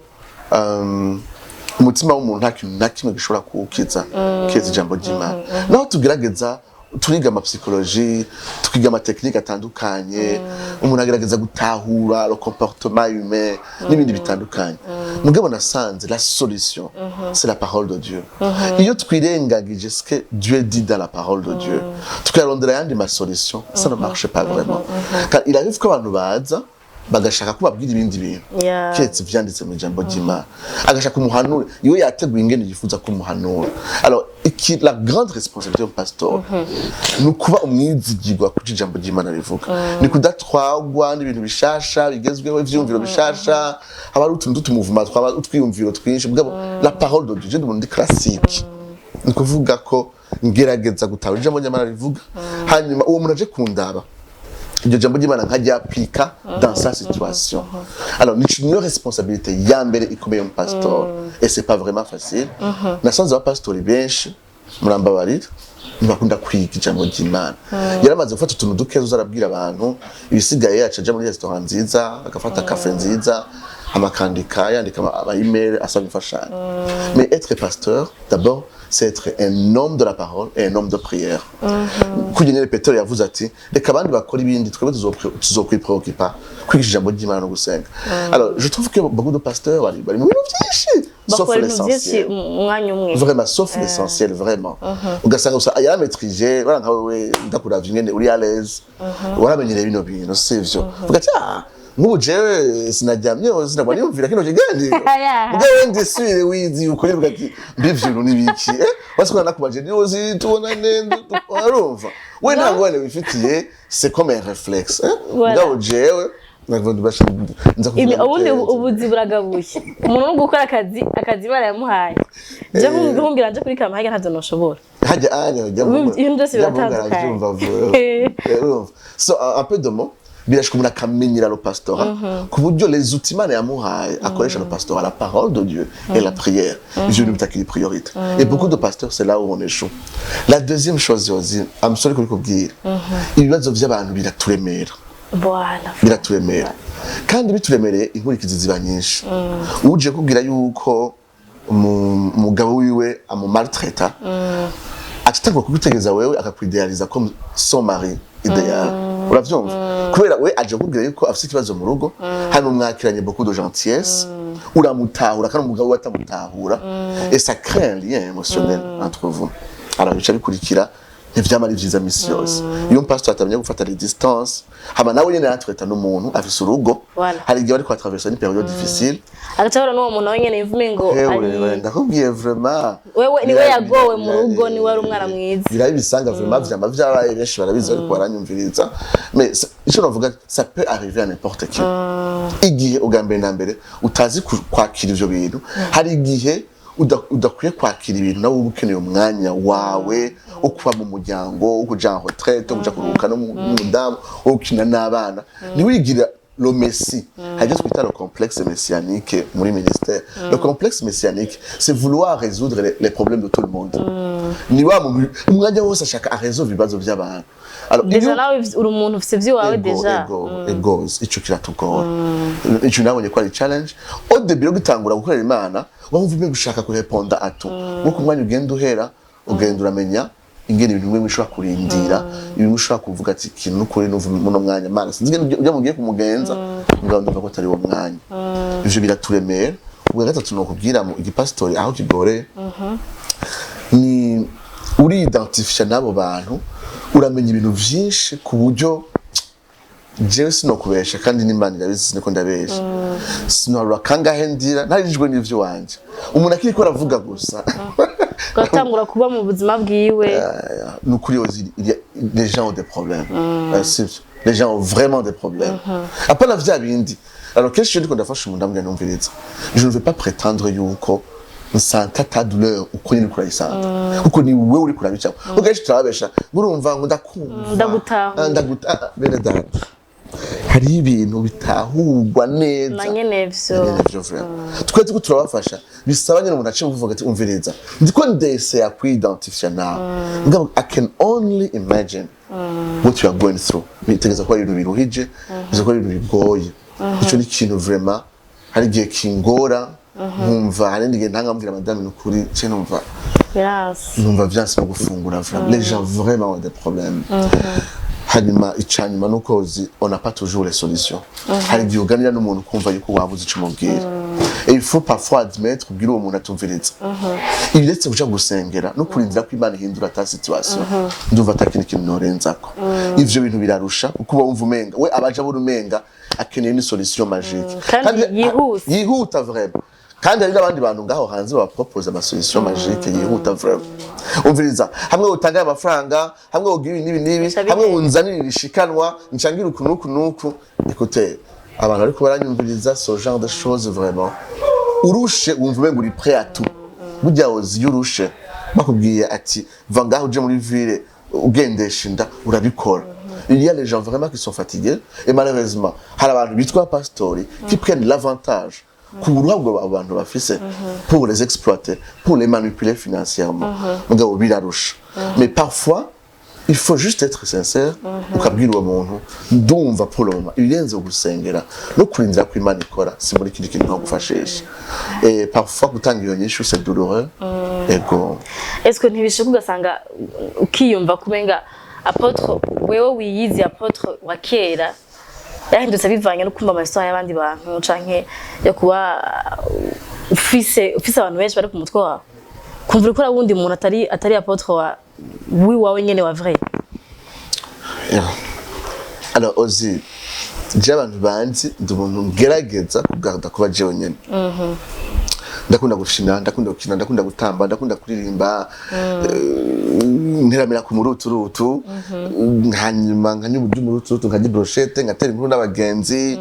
umutima w'umuntu nta kintu na kimwe gishobora kuwukiza keza ijambo ry'Imana naho tugerageza turiga ama psychologie tukiga ama technique atandukanye umuntu agerageza gutahura le comportement humain n'ibindi bitandukanye mugabo nasanze la solution c'est la parole de Dieu iyo twirengagije ce que Dieu dit dans la parole de Dieu tukarondera yandi ma solution ça ne marche pas vraiment car il arrive ko abantu baza bagashaka kubabwira ibindi bintu ketse vyanditse mu jambo ry'Imana agashaka umuhanura iyo yateguye ingene yifuza ko umuhanura alors la grande responsabilité du pasteur ni kuba umwizigirwa ku jambo ry'Imana rivuga ni kudatwagwa n'ibintu bishasha bigezweho ivyumviro bishasha abari utuntu tumuvuma twaba utwiyumviro twinshi bwabo la parole de Dieu ndi classique ni kuvuga ko ngerageza gutahura jambo ry'Imana rivuga hanyuma uwo muntu aje kundaba iryo jambo ry'Imana nkajya appliquer dans sa situation. Alors ni une responsabilité ya mbere ikomeye mu pastor et c'est pas vraiment facile. Nasanze aba pastori benshi murambabarira bakunda kwiga ijambo ry'Imana. Yaramaze gufata utuntu dukezo uzarabwira abantu ibisigaye yaca aja muri restaurant nziza agafata cafe nziza amakandika yandika ama email asaba imfashanyo. Mais être pasteur d'abord c'est être un homme de la parole et un homme de prière. Kugira Peter yavuze ati reka abandi bakora ibindi twebwe tuzokwipreoccupa kwigisha ijambo ry'Imana no gusenga. Alors je trouve que beaucoup de pasteurs bari mu bintu byinshi sauf l'essentiel. Vraiment sauf l'essentiel vraiment. Ugasanga usa ya maîtriser voilà nka wewe ndakuravye ngene uri à l'aise. Waramenyere bino bintu sivyo. Ugati nk'ubu jewe sinaryamye sinabona yumvira kino kiganiro mugabe ndisubire wizi ukore bwati mbivyo n'ibiki wasikora nakubaje niyozi tubona nende arumva we ntabwo wale wifitiye c'est comme un réflexe mugabe jewe ubundi ubuzi buragabuye umuntu no gukora akazi barayamuhaye je nkumbira nje kuri kamahage ntazo noshobora hajya anya ibintu byose biratandukanye so un peu de mots birashika umuntu akamenyera le pastorat ku buryo les outils Imana yamuhaye akoresha le pastorat la parole de Dieu et la prière je ne m'attaque les priorités et beaucoup de pasteurs c'est là où on échoue. La deuxième chose aussi amusore kuri kubwira ibibazo vy'abantu biraturemera biraturemera kandi bituremereye inkurikizi ziba nyinshi uje kubwira yuko umugabo wiwe amu maltraita atitangwa kugutegeza wewe akakwidealiza comme son mari idéal uravyumva kubera we aje kubwira yuko afite ikibazo mu rugo hano mwakiranye beaucoup de gentillesse uramutahura kandi umugabo watamutahura et ça crée un lien émotionnel entre vous. Alors bica bikurikira ntivyamara ivyiza misi yose iyo pastor atamenya gufata les distances hama nawe nyene yatweta n'umuntu afise urugo hari igihe ariko atraverser une période difficile agatabara n'uwo muntu nawe nyene yivume ngo ari ndakubwiye vraiment wewe niwe yagowe mu rugo ni wari umwana mwiza birayi bisanga vraiment vyama vyabaye benshi barabizi ariko baranyumviriza mais ico navuga ça peut arriver à n'importe qui igihe ugambere ndambere utazi kwakira ivyo bintu hari igihe udakwiye kwakira ibintu nawe ubukeneye umwanya wawe ukuba mu muryango ukuja en retraite ukuja kuruhuka no mudamu ukina n'abana niwigira le messie hajya twita le complexe messianique muri ministère. Le complexe messianique c'est vouloir résoudre les problèmes de tout le monde ni wa umwanya wose ashaka résoudre ibibazo by'abantu. Alors déjà là uri umuntu ufite vyiwawe déjà ego ico kiratugora ico nabonye ko ari challenge au début yo gutangura gukorera Imana wumva gushaka kurepondre à tout uko umwanya ugenda uhera ugenda uramenya ingene ibintu bimwe bishobora kurindira ibintu bishobora kuvuga ati ikintu n'ukuri n'uvu muno mwanya Mana sinzi ujya mugiye kumugenza ngabo ndumva ko atari wo mwanya ivyo biraturemera ubwo gatatu no kubwira mu igipastori aho kigore ni uri identifier nabo bantu uramenya ibintu vyinshi ku buryo jewe sinokubesha kandi n'Imana irabizi niko ndabesha sinarura kangahe ndira narijwe n'ivyo wanje umuntu akiri ko aravuga gusa gatangura kuba mu buzima bwiwe nous curieux les gens ont des problèmes les gens ont vraiment des problèmes après la vya bindi alors qu'est-ce que je dis qu'on dafasha umuntu amwe numviriza je ne vais pas prétendre yuko nsanta ta douleur uko nyine kurayisanta kuko ni wewe uri kurabicamo ugaje turabesha ngurumva ngo ndakumva bene data hari ibintu bitahurwa neza nanyenevyo twese ko turabafasha bisaba nyine umuntu ace kuvuga ati umviriza ndiko ndese ya kwidentifia nawe I can only imagine what you are going through bitegeza ko ibintu biruhije bizo ko ibintu bigoye ico ni ikintu vraiment hari gihe kingora nkumva hari ndige ntangambwira madame n'ukuri cyo numva vyanse no gufungura vraiment les gens vraiment ont des problèmes hanyuma icanyuma nuko on n'a pas toujours les solutions hari gihe uganira n'umuntu kumva yuko wabuze ico mubwira et il faut parfois admettre ubwira uwo muntu atumviritse iretse kuja gusengera no kurindira ko Imana ihindura ta situation ndumva atakini kintu norenzako ivyo bintu birarusha kuko wumva umenga we abaje burumenga akeneye ni solution magique kandi yihuta vraiment kandi hari n'abandi bantu ngaho hanze bapropose ama solution magique yihuta vraiment umviriza hamwe utanga amafaranga hamwe ugira nibi hamwe unzanira ishikanwa nshangira ukunuku écoutez abantu ariko baranyumviriza ce genre de choses vraiment urushe wumva umenga uri prêt à tout burya ozi yurushe bakubwiye ati va ngaho uje muri ville ugendesha inda urabikora il y a les gens vraiment qui sont fatigués et malheureusement hari abantu bitwa Pasteurs qui prennent l'avantage kuruhabwo abantu bafise pour les exploiter pour les manipuler financièrement ngabo birarusha mais parfois il faut juste être sincère ukabwira uwo muntu ndumva poloma irenze gusengera no kurindira ko Imana ikora si muri kindi kintu nkagufashisha et parfois gutanga iyo nyishu c'est douloureux ego est-ce que ntibishoboka ugasanga ukiyumva kumenga apôtre wewe wiyizi apôtre wa kera yahindutse bivanye no kumva amahistoire y'abandi bantu canke yo kuba ufise abantu benshi bari ku mutwe wawe kumva ko wundi muntu atari apôtre wa wawe nyene wa vrai alors aussi j'abantu banzi ndumuntu ngerageza kugarda kuba jewe nyene ndakunda gushina ndakunda gukina ndakunda gutamba ndakunda kuririmba nteramira ku muruturutu hanyuma nkanyubu muruturutu nkajya brochette ngatera inkuru n'abagenzi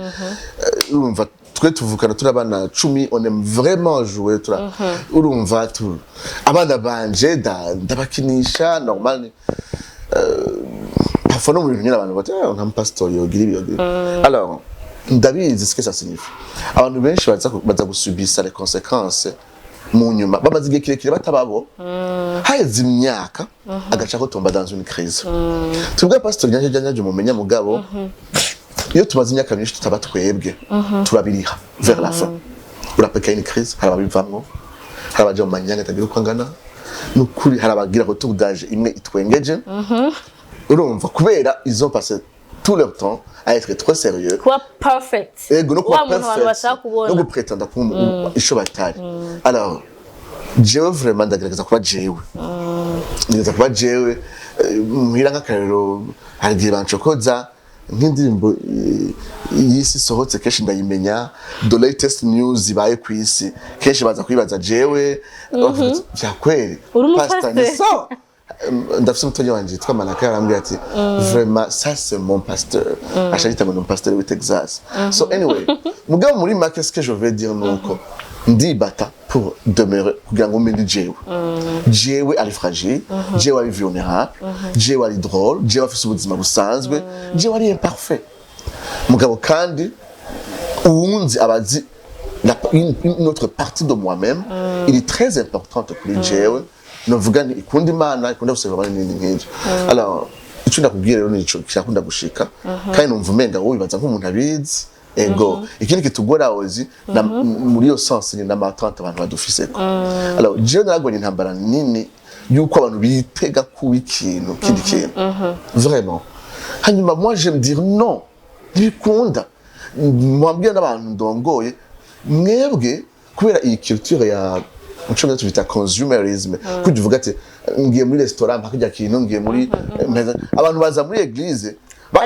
urumva twe tuvukana turabana 10 on aime vraiment jouer tura urumva tu abana banje ndabakinisha normal parfois no muri nyina abantu bati nka Pasteurs yogira ibyo alors ndabizi ce que ça signifie abantu benshi baza gusubisa les conséquences mu nyuma bamaze igihe kirekire batababo haheze imyaka agaca ko tomba dans une crise tubwa Pasteurs nyaje mumenya mugabo iyo tumaze imyaka myinshi tutaba twebwe turabiriha vers la fin urapeka une crise harabivamwo harabaje mu manyanga tagira uko angana nukuri harabagira ko tugaje imwe itwengeje urumva kubera ils ont passé tout leur temps à être trop sérieux quoi perfect ego no quoi perfect no gupretenda ko isho batari alors jewe vraiment ndagerageza kuba jewe ndagerageza kuba jewe muhira nk'akarero harigihe bancokoza nk'indirimbo yisi sohotse kenshi ndayimenya the latest news ibaye ku isi kenshi baza kwibaza jewe bya kweli Pasteurs so ndafise umutonyi wanje yitwa Manaka arambwira ati vraiment ça c'est mon pasteur ashaka ngo pasteur with Texas so anyway mugabo muri make ce que je veux dire nuko ndibata pour demeurer kugira ngo mende jewe ari fragile jewe ari vulnérable jewe ari drôle jewe afise ubuzima busanzwe jewe ari imparfait mugabo kandi uwunzi abazi une autre partie de moi-même il est très importante pour jewe novuga ni ikunda Imana ikunda gusaba abandi n'ibindi alors icyo ndakubwira rero nico cyakunda gushika kandi numva umenga wowe bibaza nk'umuntu abizi ego ikindi kitugora ozi muri yo sens ni na matante abantu badufise ko alors je nagwanye intambara nini yuko abantu bitega ku ikintu kindi kintu vraiment hanyuma moi je me dire non bikunda mwambye n'abantu ndongoye mwebwe kubera iyi culture ya mucyo tubita consumerism kuvuga ati ngiye muri restaurant bakajya kintu ngiye muri abantu baza muri église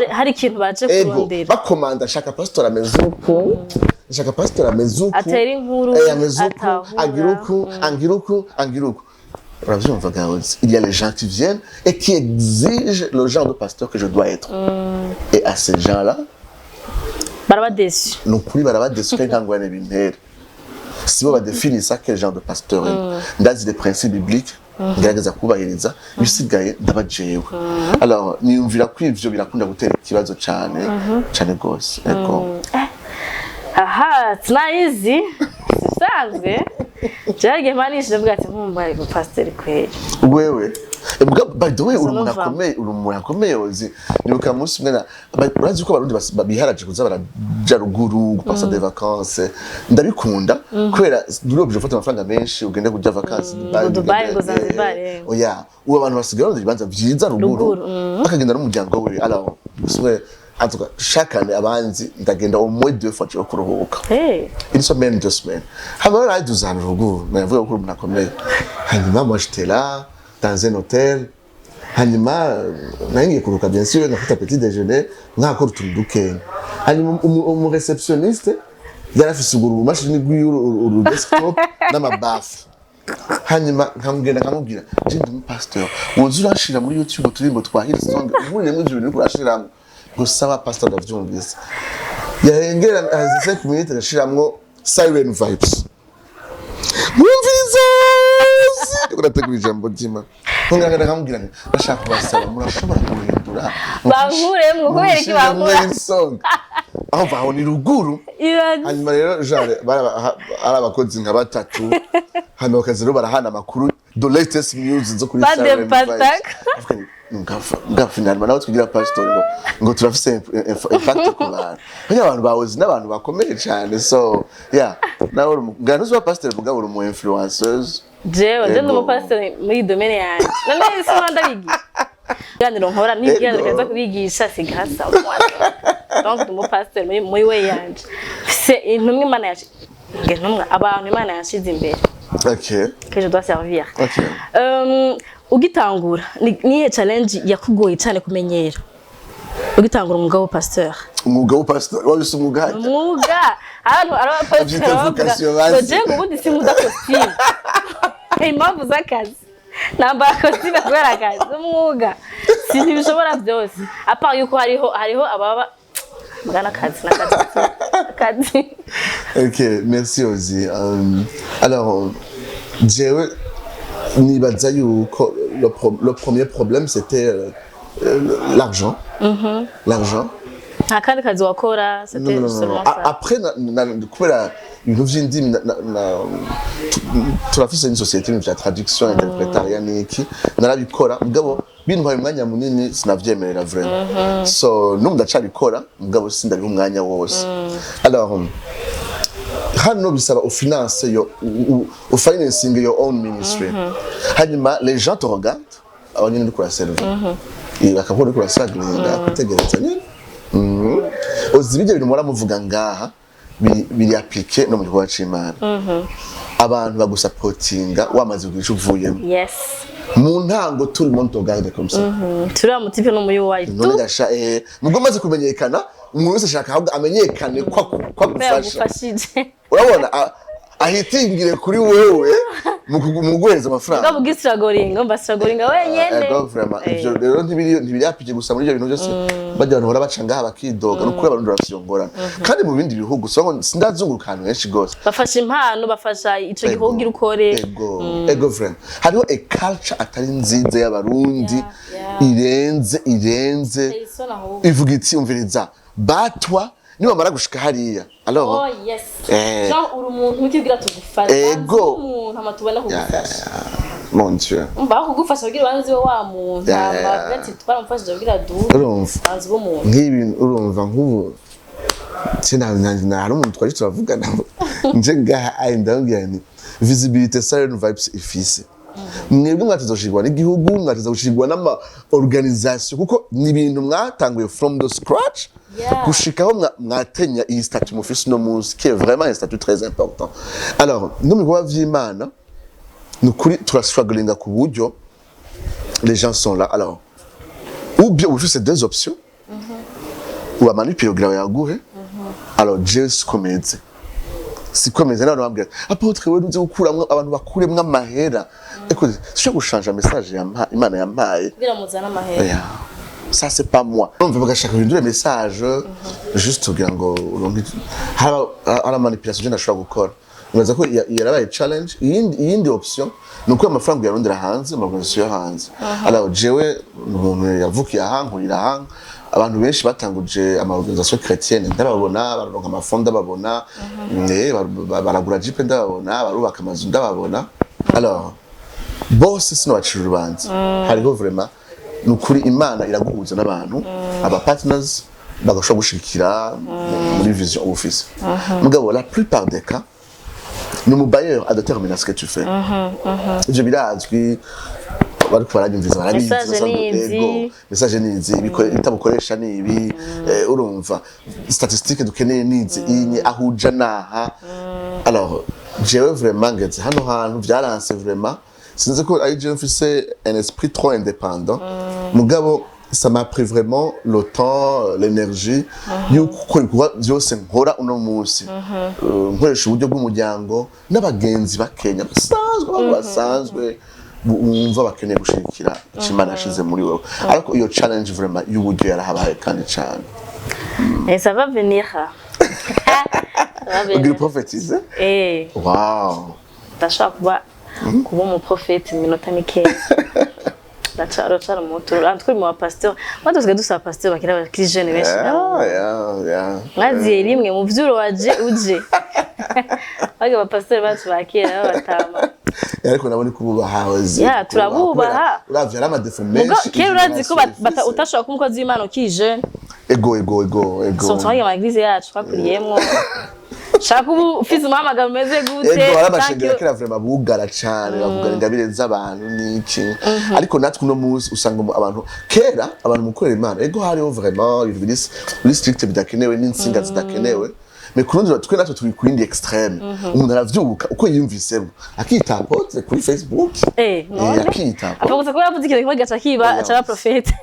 hari ikintu baje kurondera bakomanda shaka Pasteurs amezuko shaka Pasteurs amezuko atera inkuru agiruku angiruku Il y a les gens qui viennent et qui exigent le genre de pasteur que je dois être. Et à ces gens-là, barabadesi. nous kuri barabadesi kandi ntangwane bintera. Si bo badefinisa quel genre de pasteur ndazi des principes bibliques ngerageza kubahiriza bisigaye ndabajewe. Alors niyumvira ko ivyo birakunda gutera ikibazo cyane cyane gose. Aha, tnayizi sisanzwe jage manishije bwa ati nkumva ibo pasteur kweli wewe by the way umuntu akomeye ozi nibuka munsi mwana urazi ko abarundi babiharaje kuza baraja ruguru gupasa des vacances ndabikunda kubera duro byo fata amafaranga menshi ugenda kujya vacances Dubai ngo Zanzibar oya uwo abantu basigaye bibanza byiza ruguru bakagenda n'umuryango we alors uswe en tout cas chaque année abanzi ndagenda au moins 2 fois cyo kuruhuka une semaine 2 semaines haba rari duzana ruguru navuga ko umuntu akomeye hanyuma moi j'étais là dans un hôtel hanyuma nangiye kuruka bien sûr nafata petit déjeuner nkakora utuntu duke hanyuma umu réceptionniste yarafise uguru mashini gw'uru desktop n'amabafu hanyuma nkamubwira ndi mu pasteur wozu urashira muri YouTube turimbo twahira song ubuye mu ibintu kurashiramo gusaba pastor ndavyumvise yarengera azize ku minute gashiramwo siren vibes urategura ijambo ry'Imana nkongera nkamubwira bashaka kubasaba murashobora guhindura bankuremwe kubera iki bankura aho baho ni ruguru hanyuma rero jare ari abakozi nka batatu hano bakazi rero barahana amakuru the latest news zo kuri ngafinalima nawe twigira pastor ngo turafise impact ku bantu abantu bawozi n'abantu bakomeye cyane so yeah nawe ngano zo pastor mugabo uri mu influencers jewe ndi mu pastor muri domaine yanjye none sinanda bigisha ganiro nkora n'igihe kaza kubigisha sigasa donc mu pastor muri we yanjye c'est intumwe Imana yaje ntumwe abantu Imana yashize imbere que je dois servir ugitangura nihe challenge yakugoye cyane kumenyera ugitangura umugabo pasteur wabise umwuga abantu araba pasteur je ngo ubundi simuza costume impamvu z'akazi nambara costume kubera akazi umwuga sinibishobora byose apart yuko hariho ababa mugana akazi. Ok, merci Ozi. Alors jewe nibaza yuko le premier problème c'était l'argent. L'argent. Akandi kazi wakora c'était seulement ça. Après kubera ibintu vy'indimi turafise une société de traduction interprétariat niki narabikora mugabo bintwaye umwanya munini sinavyemerera vraiment. So numva ndacabikora mugabo sindari umwanya wose. Alors hano bisaba au finance au financing your own ministry. Hanyuma les gens te regardent abanyine ndi kura serve. Bakabona kura saglinga kutegereza nyine. Ozibije bintu mora muvuga ngaha biri appliquer no mu gikorwa c'Imana. Abantu bagusupportinga wamaze kugisha uvuyemo. Yes. Mu ntango turi mu ntogarde comme ça. Turi amutipe no muri wayi. None gasha mugo maze kumenyekana umuntu wese ashaka ahubwo amenyekane kwa gufasha. Urabona ahitingire kuri wewe mu guhereza amafaranga. Ngo bugistragoringa mbastragoringa wenyene. Vraiment ivyo rero ntibiri apije gusa muri ibyo bintu byose bajya abantu hora baca ngaha bakidoga no kuri abantu bafyongorana kandi mu bindi bihugu so sindazunguruka ahantu henshi gose bafasha impano bafasha ico gihugu ukore ego friend hariho a culture atari nziza y'abarundi irenze ivuga iti umviriza batwa niba mara gushika hariya alors oh yes jean uri umuntu ukigira tugufasha ego umuntu amatubana kugufasha mon dieu mba kugufasha kugira banzi we wa muntu abagati twaramfashije kugira banzi bo muntu nk'ibintu urumva nk'ubu sinanyanjina hari umuntu twaje turavugana nje ngaha ndambwira ni visibilité silent vibes ifise mwebwe mwatazoshirwa n'igihugu mwatazoshirwa n'ama organisation kuko ni ibintu mwatanguye from the scratch gushikaho mwatenya iyi statut mufise no munsi qui est vraiment un statut très important. Alors nous mu bikorwa vy'Imana nukuri turashugglinga ku buryo les gens sont là alors ou bien vous faites deux options ou à manipuler grawe yaguhe alors Dieu comède sikomeze n'abantu bambwira apotre wewe uzi gukuramwo abantu bakuremwo amahera écoute je gushanja message Imana yampaye kugira muzana amahera ça c'est pas moi on veut bagashaka hindura message juste kugira ngo hala manipulation je ndashobora gukora umaze ko yarabaye challenge iyindi option nuko amafaranga yarondera hanze amaorganisation hanze alors jewe umuntu yavukiye ahankurira hanga abantu benshi batanguje amaorganisation chrétienne ndababona baronka amafonda babona baragura jipe ndababona barubaka amazu ndababona alors bose sino bacira urubanza hariho vraiment nukuri Imana iraguhuza n'abantu aba partners bagashobora gushikira muri vision office mugabo la plupart des cas ni umubailleur à déterminer ce que tu fais je birazwi bariko baranyumviza barabizi message nizi itabukoresha nibi urumva statistique dukeneye nizi inye ahuja naha alors jewe vraiment ngeze hano hantu byaranse vraiment sinzi ko ari je mfise un esprit trop indépendant mugabo ça m'a pris vraiment le temps l'énergie yuko kuba byose nkora uno munsi nkoresha uburyo bw'umuryango n'abagenzi bakenya basanzwe umva bakeneye gushikira Imana yashize muri wewe ariko iyo challenge vraiment y'uburyo yarahabaye kandi cyane ça va venir ugira prophétiser wow ndashaka kuba umuprofeti minota mikeya ndacaro moto antwe mu Pasteurs batuzwe dusaba Pasteurs bakira bakiri jeune benshi mwaziye rimwe mu vyuro waje uje bage ba Pasteurs bacu bakira batama ariko nabone kububahazi turabubaha uravye ari amadefu menshi kera urazi ko utashobora kumukozi w'Imana ukije ego so twaye amaglize yacu twakuriyemwo shaka ubu ufise umuhamagaro umeze gute ego arabashengera kera vraiment bugara cyane bavuga ingabire z'abantu n'iki ariko natwe no munsi usanga abantu kera abantu mukorera Imana ego hariho vraiment ibintu strict bidakenewe n'insinga zidakenewe mais kurundi twe natwe turi ku indi extreme umuntu aravyuka uko yumvisemo akita apotre kuri Facebook akita apotre ko yavuze ikintu kimwe gacha kiba acara profete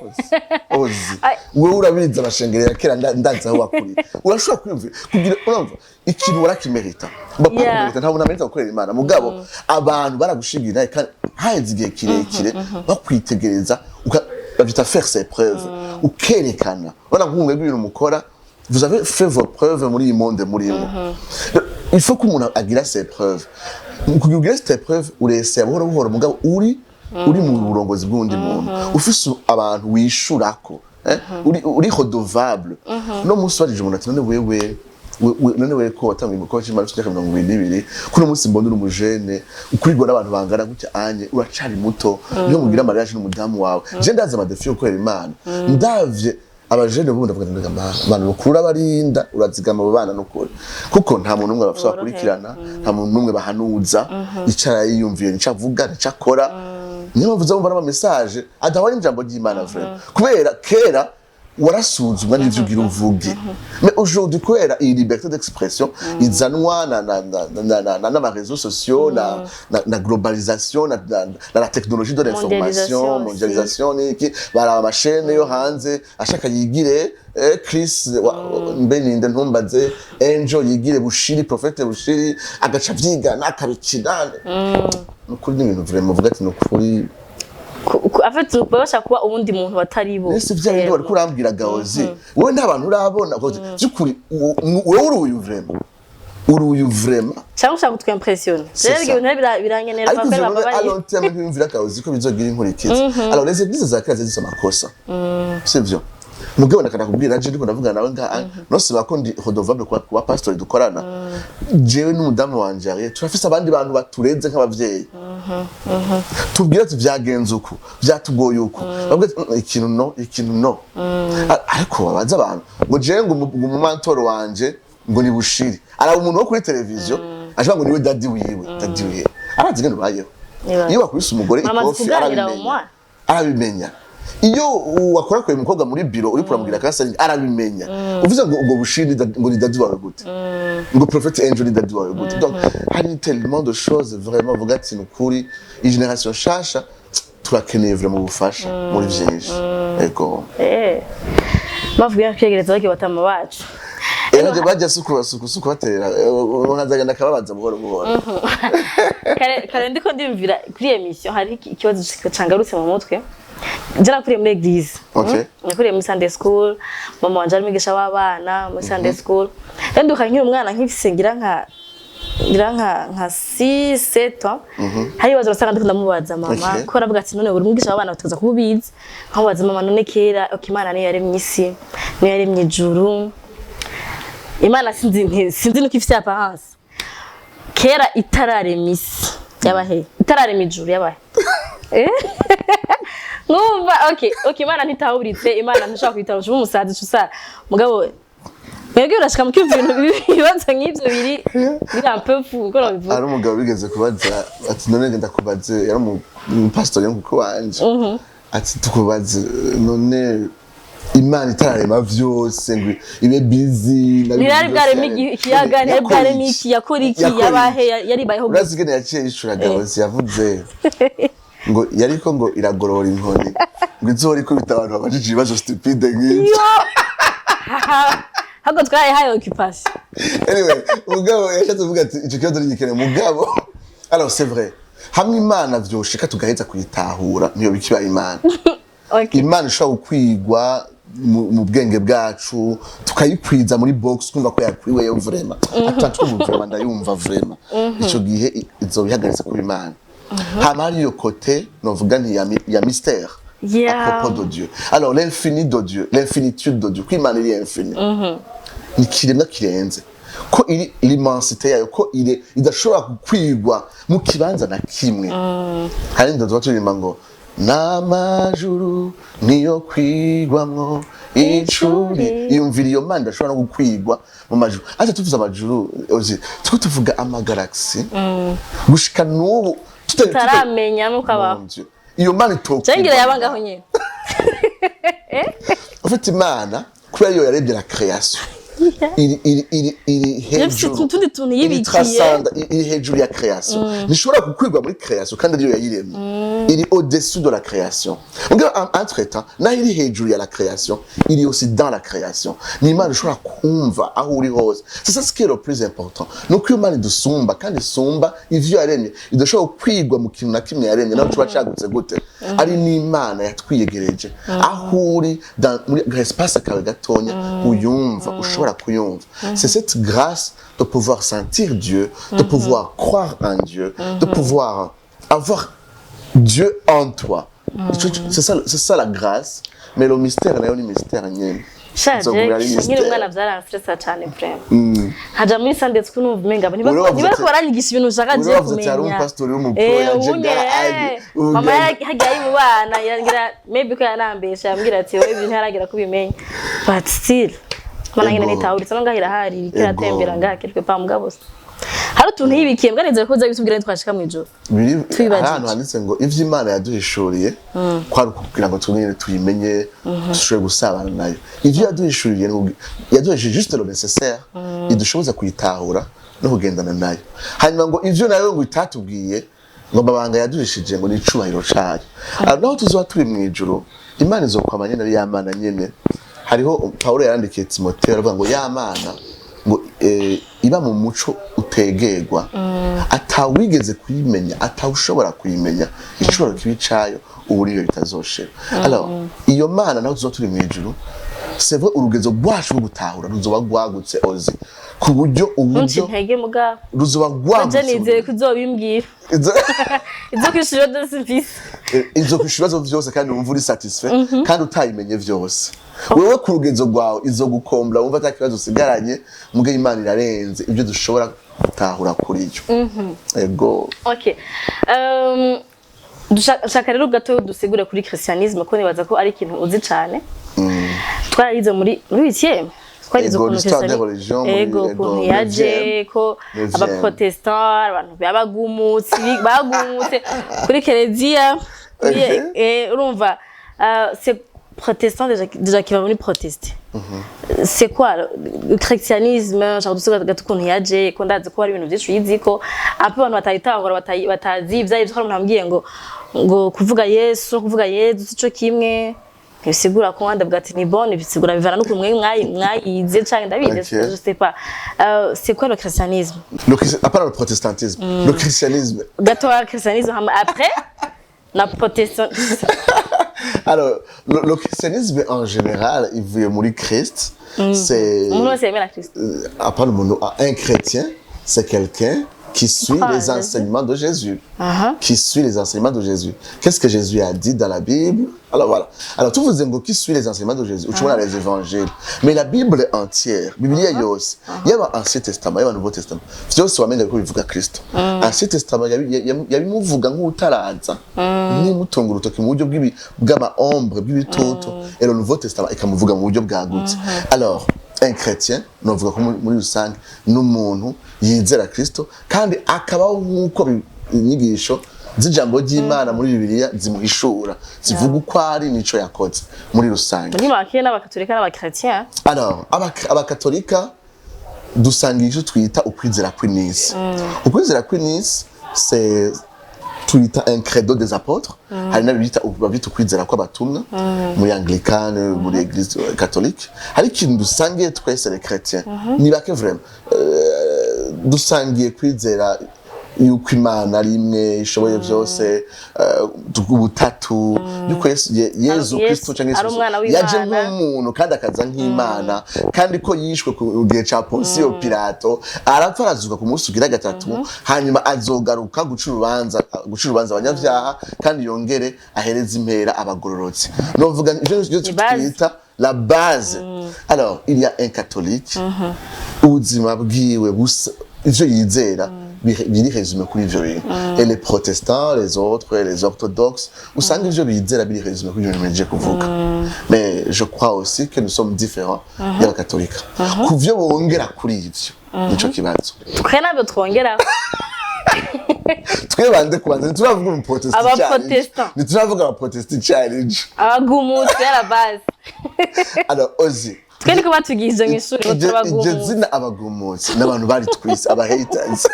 ozi wewe urabiza abashengerera kera ndanza aho wakuri urashobora kwiyumvira kugira urumva ikintu warakimerita bapamerita ntabwo namerita gukorera Imana mugabo abantu baragushigira kandi haheze igihe kirekire bakwitegereza ukabyita faire ses preuves ukerekana bana nk'umwe ibintu mukora vous avez fait vos preuves muri monde muri il faut que umuntu agira ses preuves kugira ses preuves urese buhoro mugabo uri mu burongozi bw'undi muntu ufise abantu wishurako uri redevable no munsi warije umuntu ati none wewe ko watangiye gukora cy'imana cy'aka 22 kuno munsi mbona umujene ukurigwa n'abantu bangana gutya anye uracari muto niyo mugira mariage n'umudamu wawe je ndaza amadefi yo gukorera Imana ndavye abajene bundi bavuga ngo abantu bakura barinda urazigama abo bana n'ukuri kuko nta muntu umwe bafite bakurikirana nta muntu umwe bahanuza icara yiyumviye nicyavuga nicakora niyo bavuze ngo bana message adahora injambo ry'Imana vraiment kubera kera warasuzumwa n'ivyo ugira uvuge mais aujourd'hui kubera iyi liberté d'expression izanwa na réseaux sociaux na globalisation na technologie de l'information mondialisation niki bara amashene yo hanze ashaka yigire Chris Beninde ntumbaze Angel yigire Bushiri Prophète Bushiri agaca vyigana akabikinana nukuri n'ibintu vraiment vuga ati nukuri afite babasha kuba ubundi muntu batari bo ese bya bindi bari kurambwira gaozi wowe ntabantu urabona byukuri wowe uruyu vraiment cyangwa ushaka kutwe impression rero ibintu birangenera kwa pera baba ari alors teme bimvira gaozi ko bizogira inkurikizi alors les églises za kera zisa makosa c'est bien mugabo nakubwira je ndiko ndavuga nawe nga no siba ko ndi redevable kwa pastor dukorana jewe n'umudamu wanje ari turafise abandi bantu baturenze nk'abavyeyi tubwira ati byagenze uko byatugoye uko bavuga ikintu no ariko babaza abantu ngo jewe ngo mu mantoro wanje ngo ni Bushiri ara umuntu wo kuri televiziyo aje ngo niwe daddy wiwe arazi ngene bayeho iyo bakubise umugore ikofi arabimenya iyo wakora kwa umukobwa muri biro uri kuramubwira kandi arabimenya uvuze ngo Bushiri ngo ni daddy wawe gute ngo Prophet Angel ni daddy wawe gute donc hari tellement de choses vraiment vuga ati nukuri i generation shasha turakeneye vraiment ubufasha muri byinshi ego bavuga kwegereza bake batama bacu Ejo bajya suku batera unazagenda akababaza buhoro buhoro. Kare ndiko ndimvira kuri emission hari ikibazo cangarutse mu mutwe. Je nakuriye muri église. Nakuriye muri Sunday school, mama wanje ari mwigisha w'abana muri Sunday school. Kandi ukanyira umwana nk'ibisengira nka 6-7 ans. Hari wazo basanga ndiko ndamubaza mama ko aravuga ati none buri mwigisha w'abana batuza kubiza. Nkabaza mama none kera Imana niyo yaremye isi, niyo yaremye ijuru. Imana sinzi nuko ifite apparence. Kera itararemye isi yabahe. Itararemye ijuru yabahe. Numva okay Imana ntitahuritse, Imana ntashaka kwitarusha umusazi cyusa. Mugabo mwebwe urashaka mu kwivira ibibazo nk'ibyo biri un peu fou ko bivuga. Ari umugabo bigeze kubaza ati none ngenda kubaze yari mu pastor yankuko wanje. Ati tukubaze none Imana itararema vyose ngo ibe busy nari bwaremye ikiyaga nari bwaremye iki yakora iki yabahe yaribayeho. Urazigene yaciye ishuraga hose yavuze ngo yariko ngo iragorora inkoni ngo izori ko bitabantu babajije ibibazo stupide nk'ibyo. Hago twaye hayo occupation. Anyway, mugabo yashatse kuvuga ati ico kibazo n'igikene mugabo. Alors c'est vrai. Hamwe Imana vyoshika tugaheza kuyitahura niyo bikiba Imana. Imana ishobora gukwigwa mu bwenge bwacu tukayikwiza muri box kumva ko yakwiwe yo vraiment. Atatu mu vraiment ndayumva vraiment. Ico gihe izo bihagaritse ku Imana. Hama hari yo côté novuga nti ya mystère. À propos de Dieu. Alors l'infini de Dieu, l'infinitude de Dieu, qui Imana iri infini. Ni kiremwa kirenze. Ko iri l'immensité yayo ko iri idashobora gukwigwa mu kibanza na kimwe. Hari ndo turirimba ngo n'amajuru niyo kwigwamwo icuri iyumvira iyo Mana ndashobora no gukwigwa mu majuru. Aje tuvuze amajuru ozi tuvuga amagalaxy gushika n'ubu tutaramenya nuko abaho iyo Mana itoko cengira yabangaho nyine. En fait Imana kubera yo yarebye la création iri hejuru iri hejuru ya création nishobora gukwigwa muri création kandi ariyo yayiremye iri au-dessus de la création. Entre temps na iri hejuru ya la création iri aussi dans la création. Ni Imana ishobora kumva aho uri hose. C'est ça ce qui est le plus important. Nuko Imana idusumba kandi isumba ivyo yaremye idashobora kwigwa mu kintu na kimwe yaremye naho tuba cagutse gute. Ari ni Imana yatwiyegereje aho uri muri espace kawe gatonya uyumva ushobora kuyumva. C'est cette grâce de pouvoir sentir Dieu, de pouvoir croire en Dieu, de pouvoir avoir Dieu en toi. C'est ça la grâce, mais le mystère là, on est mystère nyine. Shaje nyine umwana byarastressa cyane frère. Haja muri Sunday school n'ubumenga niba ko baranyigisha ibintu ushaka je kumenya. Mama hagiye mu bana yangira maybe ko yanambesha yambwira ati wowe ibintu haragira kubimenya. But still mana nyine nitawuritse no ngahira hari kiratembera ngakirwe pa mugabo. Hari utuntu yibikiye mbwaneze ko uza bitubwira twashika mu ijoro. Ahantu handitse ngo ivyo Imana yaduhishuriye kwari kugira ngo tumenye tuyimenye dushobore gusabana nayo. Ivyo yaduhishuriye yaduhishije juste le nécessaire idushoboza kuyitahura no kugendana nayo. Hanyuma ngo ivyo nayo ngo itatubwiye ngo babanga yaduhishije ngo ni icubahiro cayo. Naho tuzoba turi mu ijoro Imana izokwamanye na ya Mana nyene. Hariho Paulo yarandikiye Timotheo aravuga ngo ya Mana ngo iba mu muco utegerwa atawigeze kuyimenya atawushobora kuyimenya icoro kibicayo uburiyo bitazoshera. Alors iyo Mana naho tuzoturi mu ijuru c'est vrai urugezo rwacu rwo gutahura ruzoba rwagutse ozi ku buryo uburyo ntege muga ruzoba rwagutse. Je nize kuzobimbwira izo kwishura dosifisi izo kwishura byose kandi wumva uri satisfait kandi utayimenye vyose. Wewe ku rugezo rwawe izo gukombla wumva atakibazo usigaranye muge Imana irarenze ibyo dushobora gutahura kuri yo. Ego. Okay. Dushaka rero gato dusigure kuri christianisme ko nibaza ko ari ikintu uzi cyane. Twarize muri ikiye twarize ukuntu ego kuntu yaje ko aba protestant abantu babagumutse kuri Kereziya urumva c'est protestant déjà qui va venir protester. C'est quoi le christianisme? Genre dusuka gatukuntu yaje ko ndazi ko hari ibintu byinshi yiziko apo abantu batayitahura batazi ivyo umuntu ambwiye ngo kuvuga Yesu sico kimwe bisigura ko ndavuga ati ni bonne bisigura bivana n'uko mwayize canke ndabizi je sais pas. C'est quoi le christianisme? À part le protestantisme, le christianisme. Gato le christianisme après la protestantisme. Alors, le christianisme en général, il veut mourir Christ. C'est. À part le mot, un chrétien, c'est quelqu'un qui suit les enseignements de Jésus. Qui suit les enseignements de Jésus. Qu'est-ce que Jésus a dit dans la Bible? Alors voilà. Alors, tout vous dites qui suit les enseignements de Jésus. Tu vois les évangiles. Mais la Bible entière, la Bible, il y a l'Ancien Testament, il y a le Nouveau Testament. C'est aussi ce que vous Christ. L'Ancien Testament, il y a un vuga nk'utaraza. Ni mutunga urutoki mu buryo bw'amaombre, bw'ibitutu. Et le Nouveau Testament, ikamuvuga mu buryo bwagutse. Alors, un chrétien, novuga ko muri rusange n'umuntu yizera Kristo kandi akabaho nk'uko inyigisho z'ijambo ry'Imana muri Bibiliya zimuhishura zivuga uko ari nico yakoze muri rusange. Ni bakiye n'abakatolika n'abakretien. Alors abakatolika dusanga icyo twita ukwizera kw'inisi. Ukwizera kw'inisi c'est twita un credo des apôtres, hari n'abita ukwizera kw'abatumwa muri anglikane muri église catholique. Hari ikintu dusangiye twese les chrétiens ni bake vraiment dusangiye kwizera yuko Imana ari imwe ishoboye byose ubutatu yuko Yesu Kristo yaje nk'umuntu kandi akaza nk'Imana kandi ko yishwe ku gihe ca Ponsiyo Pilato arapfa arazuka ku munsi ugira gatatu hanyuma azogaruka guca urubanza abanyavyaha kandi yongere ahereza impera abagororotse novuga ivyo twita la base. Alors il y a un catholique ubuzima bwiwe busa ivyo yizera biri résumé kuri ivyo bintu. Et les protestants, les autres, les orthodoxes, usanga ivyo bizera biri résumé kuri ivyo bimeje kuvuga. Mais je crois aussi que nous sommes différents y'aba katolika. Kuvyo bongera kuri ivyo nico kibazo. Twe nabyo twongera. Twebande kubanza turavuga mu protestant. Ni turavuga aba protestant challenge. Abagumutse à la base. Alors ozi twene ko batugije mw'ishuri batubagumutse. Je zina abagumutse n'abantu bari twise aba haters.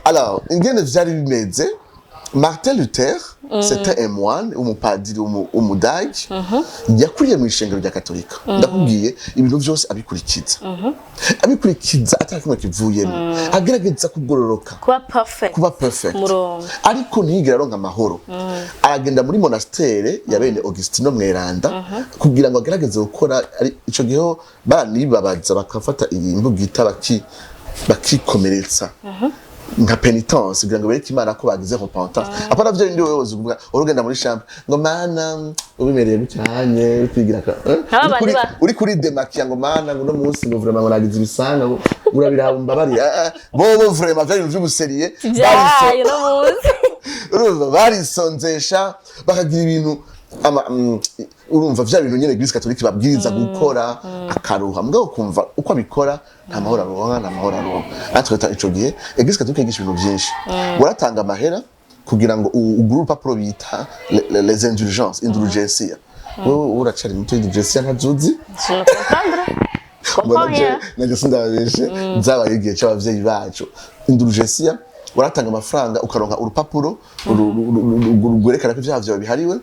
Alors, ingene vyari bimeze, Martin Luther, c'était un moine, umupadiri, umudage, yakuriye mu ishengero rya Katolika. Ndakubwiye ibintu byose abikurikiza. Abikurikiza atakimwe kivuyemo. Agerageza kugororoka. Kuba perfect. Ariko ntiyigera aronka amahoro. Aragenda muri monastère ya bene Augustino Mweranda kugira ngo agerageze gukora ico gihe banibabaza bakafata imbugita bakikomeretsa nka penitence kugira ngo bereke Imana ko bagize repentance. Apana vyo ndi wewe uvuga urugenda muri chambre ngo mana ubimereye gucyanye kwigira ka uri kuri demakia ngo mana ngo no munsi ngo vraiment ngo nagize ibisanga ngo urabiramba bari bo vraiment vyo vy'ubuseriye barisonzesha bakagira ibintu urumva vya bintu nyene Eglise Catholique babwiriza gukora akaruha mbwo kumva uko abikora nta mahoro aronka nta mahoro aronka. Atweta ico gihe Eglise Catholique yigisha ibintu byinshi. Waratanga amahera kugira ngo uguru urupapuro bita les indulgences. Wowe uracari muto indulgences ntazuzi? Naje sindabeshe zabaye igihe cy'abavyeyi bacu. Indulgences waratanga amafaranga ukaronka urupapuro rwerekana ko ivyaha vyawe bihariwe.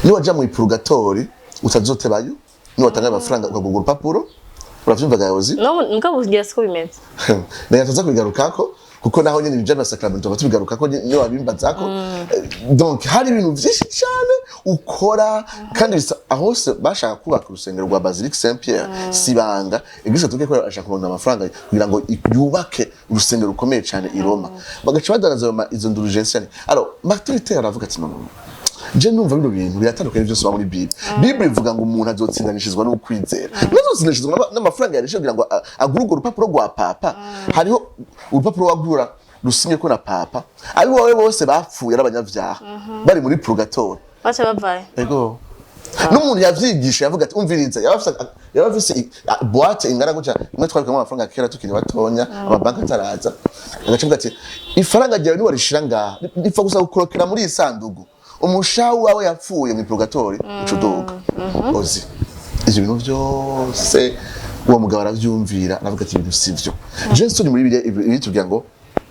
Ni waja mu purgatori utazotebayo ni watanga amafaranga ukagura urupapuro uravyumva gayozi. No mugabo ngiye siko bimeze. Nayataza kubigarukako kuko naho nyene bijana sacramento batubigarukako ni wabimbazako. Donc hari ibintu vyinshi cyane ukora kandi aho bashaka kubaka urusengero rwa Basilique Saint Pierre sibanga Eglise Catholique ko ashaka kuronka amafaranga kugira ngo yubake urusengero rukomeye cyane i Roma bagaca badanaza izo ndurugence. Alors Martin Luther aravuga ati no je numva bino bintu biratandukanye byose muri Bible. Bible ivuga ngo umuntu azotsindanishizwa no kwizera. Bazotsindanishizwa n'amafaranga yarishe kugira ngo agurugo urupapuro rwa papa. Hariho urupapuro wagura rusinye ko na papa. Ari wowe bose bapfuye n'abanyavyaha bari muri purgatoire. Bacha bavaye. Ego. N'umuntu yavyigisha yavuga ati umviriza yabafise boîte ingana guca imwe twarikamo amafaranga kera tukiri batonya amabanka ataraza. Agacuvuga ati ifaranga ryawe ni warishira ngaha ipfa gusa gukorokera muri isandugu. Umushawu wawe yapfuye mu purgatori ucuduka ozi ivyo bintu byose uwo mugabo aravyumvira aravuga ati ibintu sivyo. Je nsoni muri Bibiliya ibitugira ngo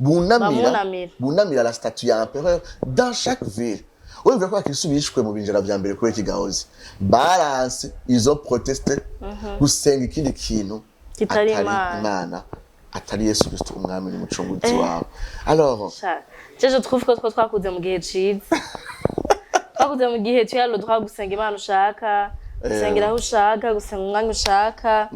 bunamira la statue ya empereur dans chaque ville. Urumva ko akisubishwe mu binjira vya mbere kuri Kigahozi balance izo proteste gusenga ikindi kintu kitari Imana atari Yesu Kristo umwami n'umucunguzi wawe. Alors je trouve que twakuze mu gihe ciza twakuze mu gihe cyo yalo droit gusenga Imana ushaka gusengera aho ushaka gusenga umwanya ushaka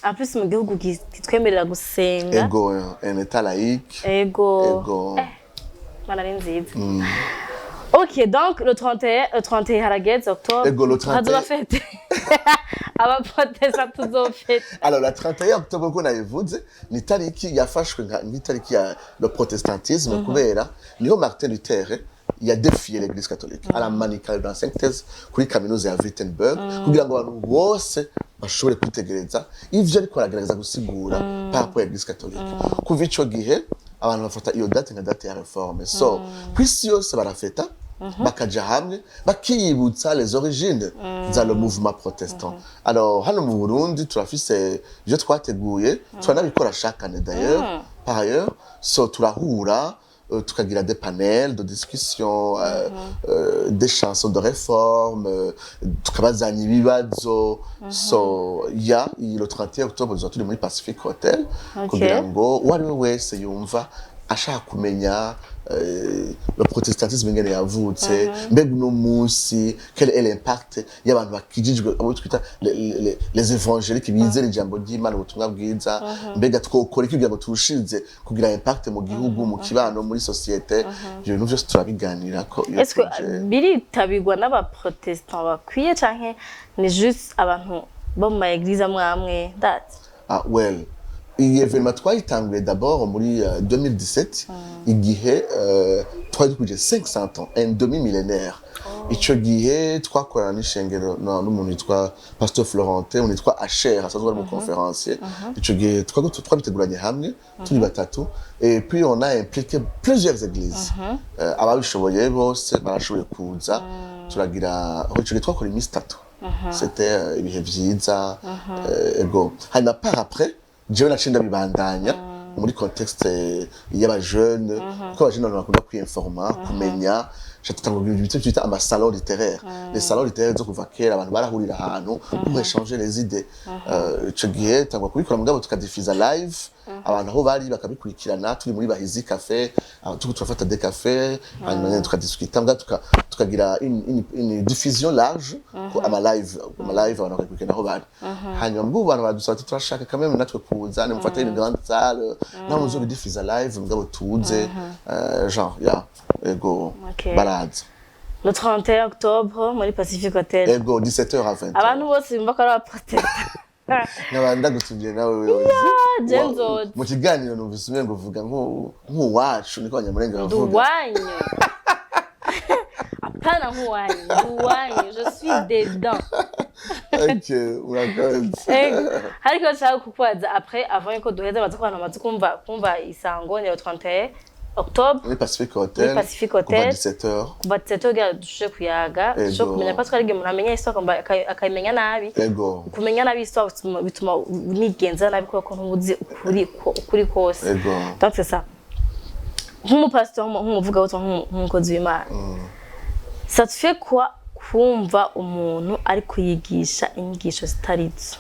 en plus mu gihugu kitwemerera gusenga ego un état laïque ego Mana ari nziza. Ok, donc le 31 harageze octobre. Ego le 31. Hazoba fête. Aba protesta tuzofete. Alors la 31 octobre ko nayivuze ni tariki yafashwe nka tariki ya le protestantisme kubera niho Martin Luther ya défié l'église catholique à la manicale dans synthèse kuri kaminuza ya Wittenberg kugira ngo abantu bose bashobore kwitegereza ivyo ariko aragerageza gusigura par rapport à l'église catholique. Kuva ico gihe abantu bafata iyo date nka date ya reforme. So kwisi yose barafeta bakaja hamwe bakiyibutsa les origines za le mouvement protestant. Alors hano mu Burundi turafise je twateguye twanabikora chaque année d'ailleurs par ailleurs. So turahura tukagira des panels de discussion des chansons de réforme tukabazanya ibibazo. So le 31 octobre turi muri Pacific Hotel kugira ngo uwari wese yumva ashaka kumenya le protestantisme ngene yavutse mbega uno munsi quel est l'impact y'abantu bakijijwe abo twita les évangéliques bizera ijambo ry'Imana ubutumwa bwiza mbega twokora iki kugira ngo turushize kugira impact mu gihugu mu kibano muri société ibyo bintu byose turabiganira ko est-ce que biritabirwa n'aba protestants bakwiye canke ni juste abantu bo mu église amwe that well iyi événement twayitanguye d'abord muri 2017 igihe twari dukuje 500 ans un demi-millénaire. Ico gihe twakorana n'ishengero n'umuntu yitwa Pasteur Florentin on yitwa Asher asanzwe ari mu conférencier. Ico gihe twabiteguranye hamwe turi batatu et puis on a impliqué plusieurs églises. Ababishoboye bose barashoboye kuza turagira ico gihe twakora iminsi 3. C'était ibihe vyiza ego hanyuma par après jewe nacinda bibandanya muri contexte y'aba jeune ko aba jeune bakunda kwinforma kumenya chatutanga ibintu byita ama salons littéraires. Les salons littéraires zo kuva kera abantu barahurira ahantu pour échanger les idées. Ico gihe tangwa kubikora mugabo tukadifiza live abantu aho bari bakabikurikirana turi muri Bahizi Cafe turafata des cafés hanyuma tukadiscuter tukagira une diffusion large ko ama live abantu bakabikurikirana aho bari hanyuma mugabo abantu badusaba turashaka quand même natwe kuza mufate une grande salle na muzo bidifiza live mugabo tuze genre ego baraza le 31 octobre muri Pacific Hotel ego 17h à 20h abantu bose bimba ko ari protesta nabanda gusubye nawe wewe mu kiganiro numvise umengo uvuga nk'uwacu niko abanyamurenge bavuga duwanyu apana nk'uwanyu je suis dedans. Ok urakoze hariko nshaka kukubaza après avant ko duheza baza kwana amaze kumva isango ni le 31 octobre muri Pacific Hotel kuva 17h kuva 17h dushe kuyaga cyo kumenya ko twari umuntu amenya histoire akayimenya nabi kumenya nabi histoire bituma nigenza nabi ko ntuzi ukuri kose donc c'est ça nk'umupasteur nk'umuvuga uto nk'umukozi w'Imana ça te fait quoi kumva umuntu ari kuyigisha inyigisho zitarizo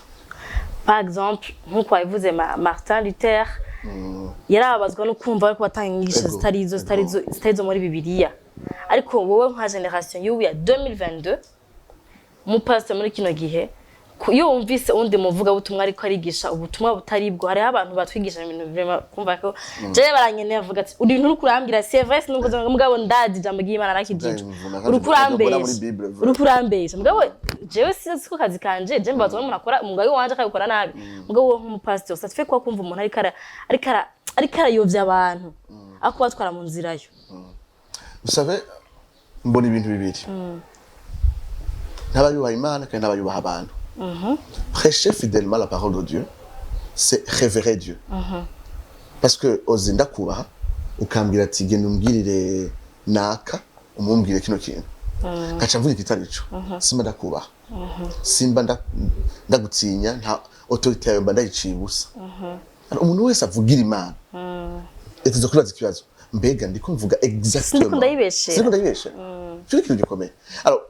par exemple nk'uko wabivuze Martin Luther yarabazwa no kumva ko batanga inyigisho zitarizo muri Bibiliya ariko wowe nka generation y'ubu ya 2022 mu pastor muri kino gihe iyo wumvise undi muvuga ubutumwa ariko arigisha ubutumwa butaribwo hari abantu batwigisha ibintu vraiment kumva ko je baranyene avuga ati uri ibintu kurambira c'est vrai sinubwo mugabo ndadi jambo ry'Imana nakijije urukurambesha mugabo jewe siko kazi kanje je mbazo umuntu akora umugabo wanje akabikora nabi mugabo nk'umupastor ça te fait quoi kumva umuntu ariko arayovya abantu ako batwara mu nzira yo. Vous savez mbona ibintu bibiri n'abayubaha Imana kandi n'abayubaha abantu. Prêcher fidèlement la parole de Dieu, c'est révérer Dieu. Parce que ozinda kubaha ukambwira ati genda umbwirire naka umumbwire kino kintu gacha mvuga kitarico simba ndakubaha simba ndagutinya nta autorité yawe ndayiciye ubusa umuntu wese avugira Imana etizo kwibaza ikibazo mbega ndiko mvuga exactement Sindiko ndayibeshe cyo kintu gikomeye alors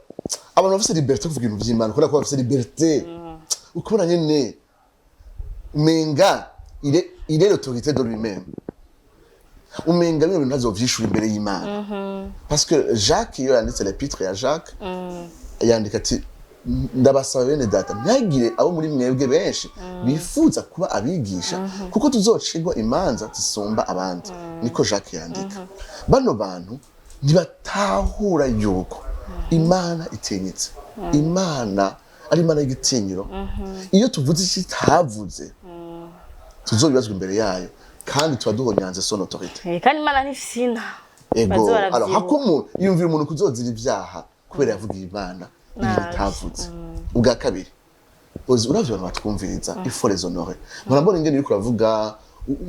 abantu bafite liberté kuvuga ibintu by'Imana kubera ko bafite liberté ukubona nyene menga il est l'autorité de lui-même umenga bino bintu ntazovyishura imbere y'Imana parce que Jacques iyo yanditse l'épître ya Jacques yandika ati ndabasaba bene data ntagire abo muri mwebwe benshi bifuza kuba abigisha kuko tuzocigwa imanza zisumba abandi niko Jacques yandika bano bantu ntibatahura yuko Imana itinyitse Imana ari Imana y'igitinyiro iyo tuvuze ikitavuze tuzobibazwa imbere yayo kandi tuba duhonyanze son autorité kandi Imana ntifisina ego alors hakumu yumvira umuntu kuzozira ibyaha kubera yavugiye Imana n'ibitavuze ubwa kabiri uzi uravye abantu batwumviriza il faut les honorer murambona ingene uriko uravuga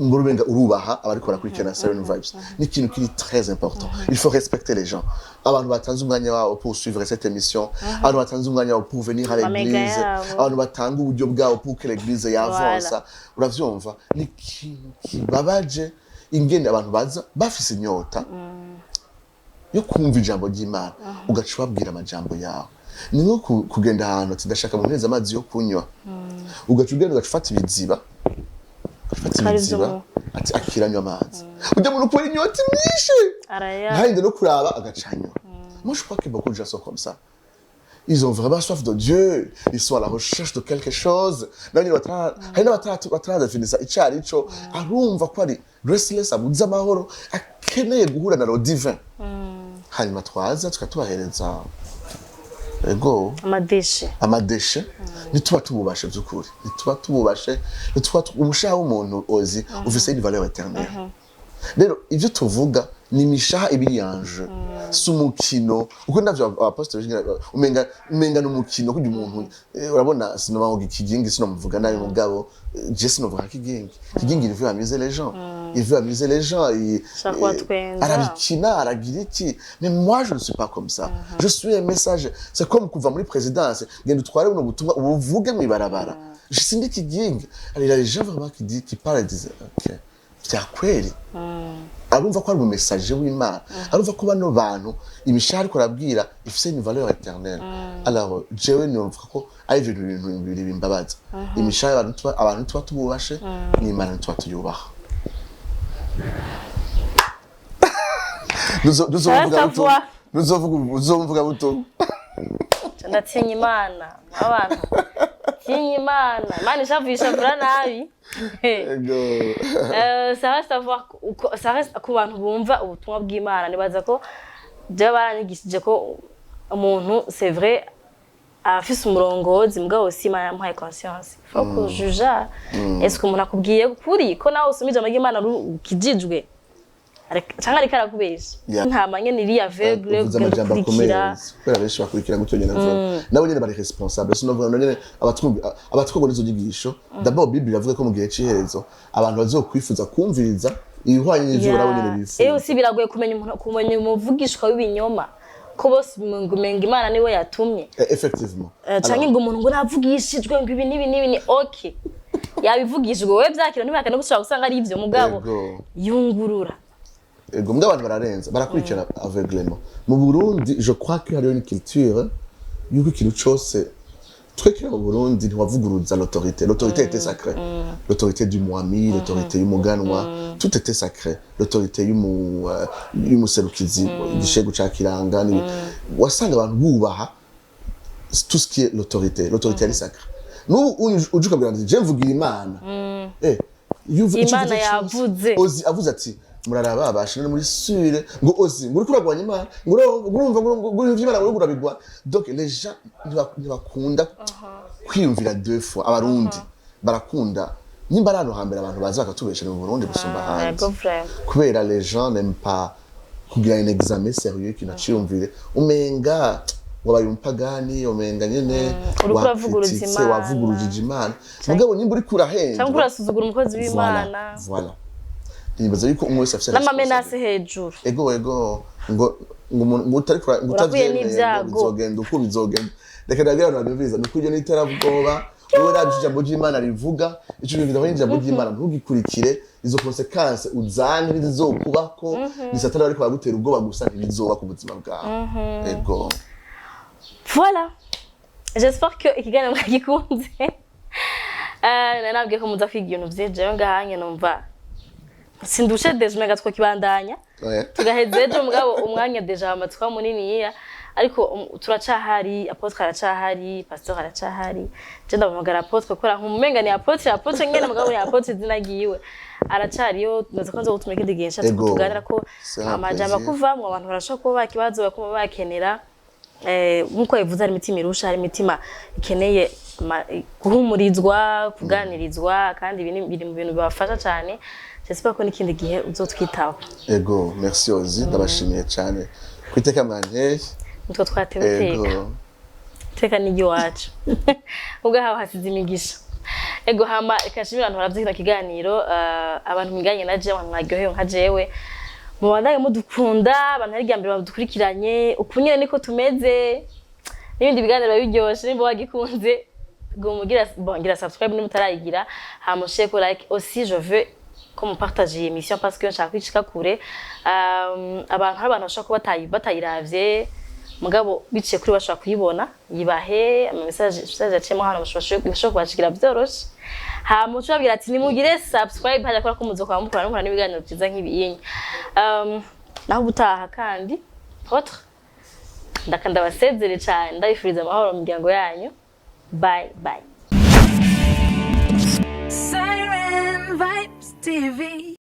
ngurubenga urubaha abari kora kurikirana Serene Vibes ni ikintu kiri très important il faut respecter les gens abantu batanze umwanya wabo pour suivre cette émission abantu batanze umwanya wabo pour venir à l'église abantu batanga uburyo bwabo pour que l'église yavance uravyumva ni ikintu kibabaje ingene abantu baza bafise inyota yo kumva ijambo ry'Imana ugaca ubabwira amajambo yawe ni nko kugenda ahantu tudashaka mu neza amazi yo kunywa ugaca ugenda ugafata ibiziba ati akiranywa amazi ujya mu rupo inyota myinshi ntahinde no kuraba agacanywa moi je crois que beaucoup de gens sont comme ça ils ont vraiment soif de Dieu ils sont à la recherche de quelque chose nani bataradefinisa icarico arumva ko ari restless abuze amahoro akeneye guhura na lo divin hanyuma twaza tukatubahereza ego amadeshe nituba tububashe by'ukuri nituba tububashe nituba umushaha w'umuntu ozi ufise une valeur éternelle rero ivyo tuvuga ni mishaha ibiriyanje sumukino uko ndavyo apostles umenga n'umukino kujya umuntu urabona sinoma ikigingi sinomuvuga nayo mugabo je sinovuga kigingi il veut amuser les gens arabikina aragira iki mais moi je ne suis pas comme ça je suis un message c'est comme kuva muri présidence ngende utware buno butumwa ubuvuge mwibarabara je sindi kigingi alors les gens vraiment qui parlent disent OK vya kweli arumva ko ari umessager w'Imana arumva ko bano bantu imishahara ariko arabwira ifise une valeur éternelle alors jewe numva ko ari ibintu bibiri bimbabaza imishahara abantu tuba tububashe n'Imana tuba tuyubaha nuzovuga buto ndatinya Imana abantu tinya Imana ishavisha vura nabi ça reste ku bantu bumva ubutumwa bw'Imana nibaza ko byo baranyigishije ko umuntu c'est vrai afise umurongozi mugabo aussi Imana yamuhaye conscience faut que juger est-ce que umuntu akubwiye kuri ko nawe usumije amagi Imana ukijijwe cyangwa ari karakubesha nta manye niri aveugle gukurikira kubera benshi bakurikira gutyo nyene nabo nyene bari responsable sinovuga nyene abatwego nizo nyigisho d'abord Bible yavuga ko mu gihe ciherezo abantu bazokwifuza kumviriza ibihwanye n'ivyo barabo nyene bifuza usi biragoye kumenya umuvugishwa w'ibinyoma ko bose umenga Imana niwe yatumye effectivement cyangwa ngo umuntu ngo navugishijwe ngo ibi ni okay yabivugishijwe we byakira ntibakane gushaka gusanga ari ivyo mugabo yungurura ego mbwa abantu bararenza barakurikira aveuglement mu Burundi je crois que hariyo une culture yuko ikintu cyose twekera mu Burundi ntiwavuguruza l'autorité était sacrée l'autorité du mwami l'autorité y'umuganwa tout était sacré l'autorité y'umuserukizi igishego cakiranga ni wasanga abantu bubaha tout ce qui est l'autorité est sacrée nous ujuka bwandi je mvugira Imana Imana yavuze avuze ati muraraba bashine muri sure ngo ozi nguri kuragwanya Imana ngurumva nguri vy'Imana nguri kurabigwa donc les gens ntibakunda kwiyumvira deux fois abarundi barakunda nimba rano hambere abantu baza bakatubesha mu Burundi gusumba hanze kubera les gens n'aiment pas kugira un examen sérieux qui naciyumvire umenga wabaye umpagani umenga nyene wavuguruje Imana mugabo nimba uri kurahenda cyangwa kurasuzugura umukozi w'Imana voilà nibaza yuko umwe wese afite n'amamenase hejuru ego ngo utari bizogenda uko bizogenda reka ndagira abantu babiza nuko iyo niterabwoba wowe uravye ijambo ry'Imana rivuga ico bintu ijambo ry'Imana ntugikurikire izo consequences uzane bizokubako ni satani ariko bagutera ubwoba gusa ntibizoba ku buzima bwawe ego voilà j'espère que ikiganiro mwagikunze nanabwiye ko muza kwiga ibintu vyinshi ngahanye numva sindushe deje mega twokibandanya tugaheze ejo mugabo umwanya deja amatswa muniniya ariko turacahari apotre aracahari pasteur aracahari je ndamugara apotre kora nk'umumenga ni apotre ngene mugabo ni apotre zinagiwe aracariyo nazo kanzo gutuma ikindi gensha tuganira ko amajambo kuvamwe abantu barashaka ko bakibazo bakoma bakenera nkuko yavuze ari imitima irusha ari imitima ikeneye guhumurizwa kuganirizwa kandi biri mu bintu bibafasha cyane j'espère ko n'ikindi gihe uzotwitaho ego merci Ozi ndabashimiye cyane kwiteka manje nitwo twatebuteka teka n'igi wacu ubwo haho hasize imigisha ego hama ikashimira abantu baravyita kiganiro abantu miganye naje abantu mwaryohewe nka jewe mubandanye mudukunda abantu ari ryambere badukurikiranye ukunyene niko tumeze n'ibindi biganiro biryoshe nimba wagikunze gira subscribe nimutarayigira hama share ko like aussi je veux comme partager émission parce que nshaka kwicika kure abantu bashaka ko batayiravye mugabo biciye kuri bashaka kuyibona yibahe ama message acemo hano bashaka kubashikira byoroshe hama ucubabwira ati nimugire subscribe haja kora ko muzokora mukora n'ibiganiro byiza nk'ibiyinyi naho gutaha kandi autre ndakanda basezere cyane ndayifuriza amahoro mu miryango yanyu bye bye Siren Vibes TV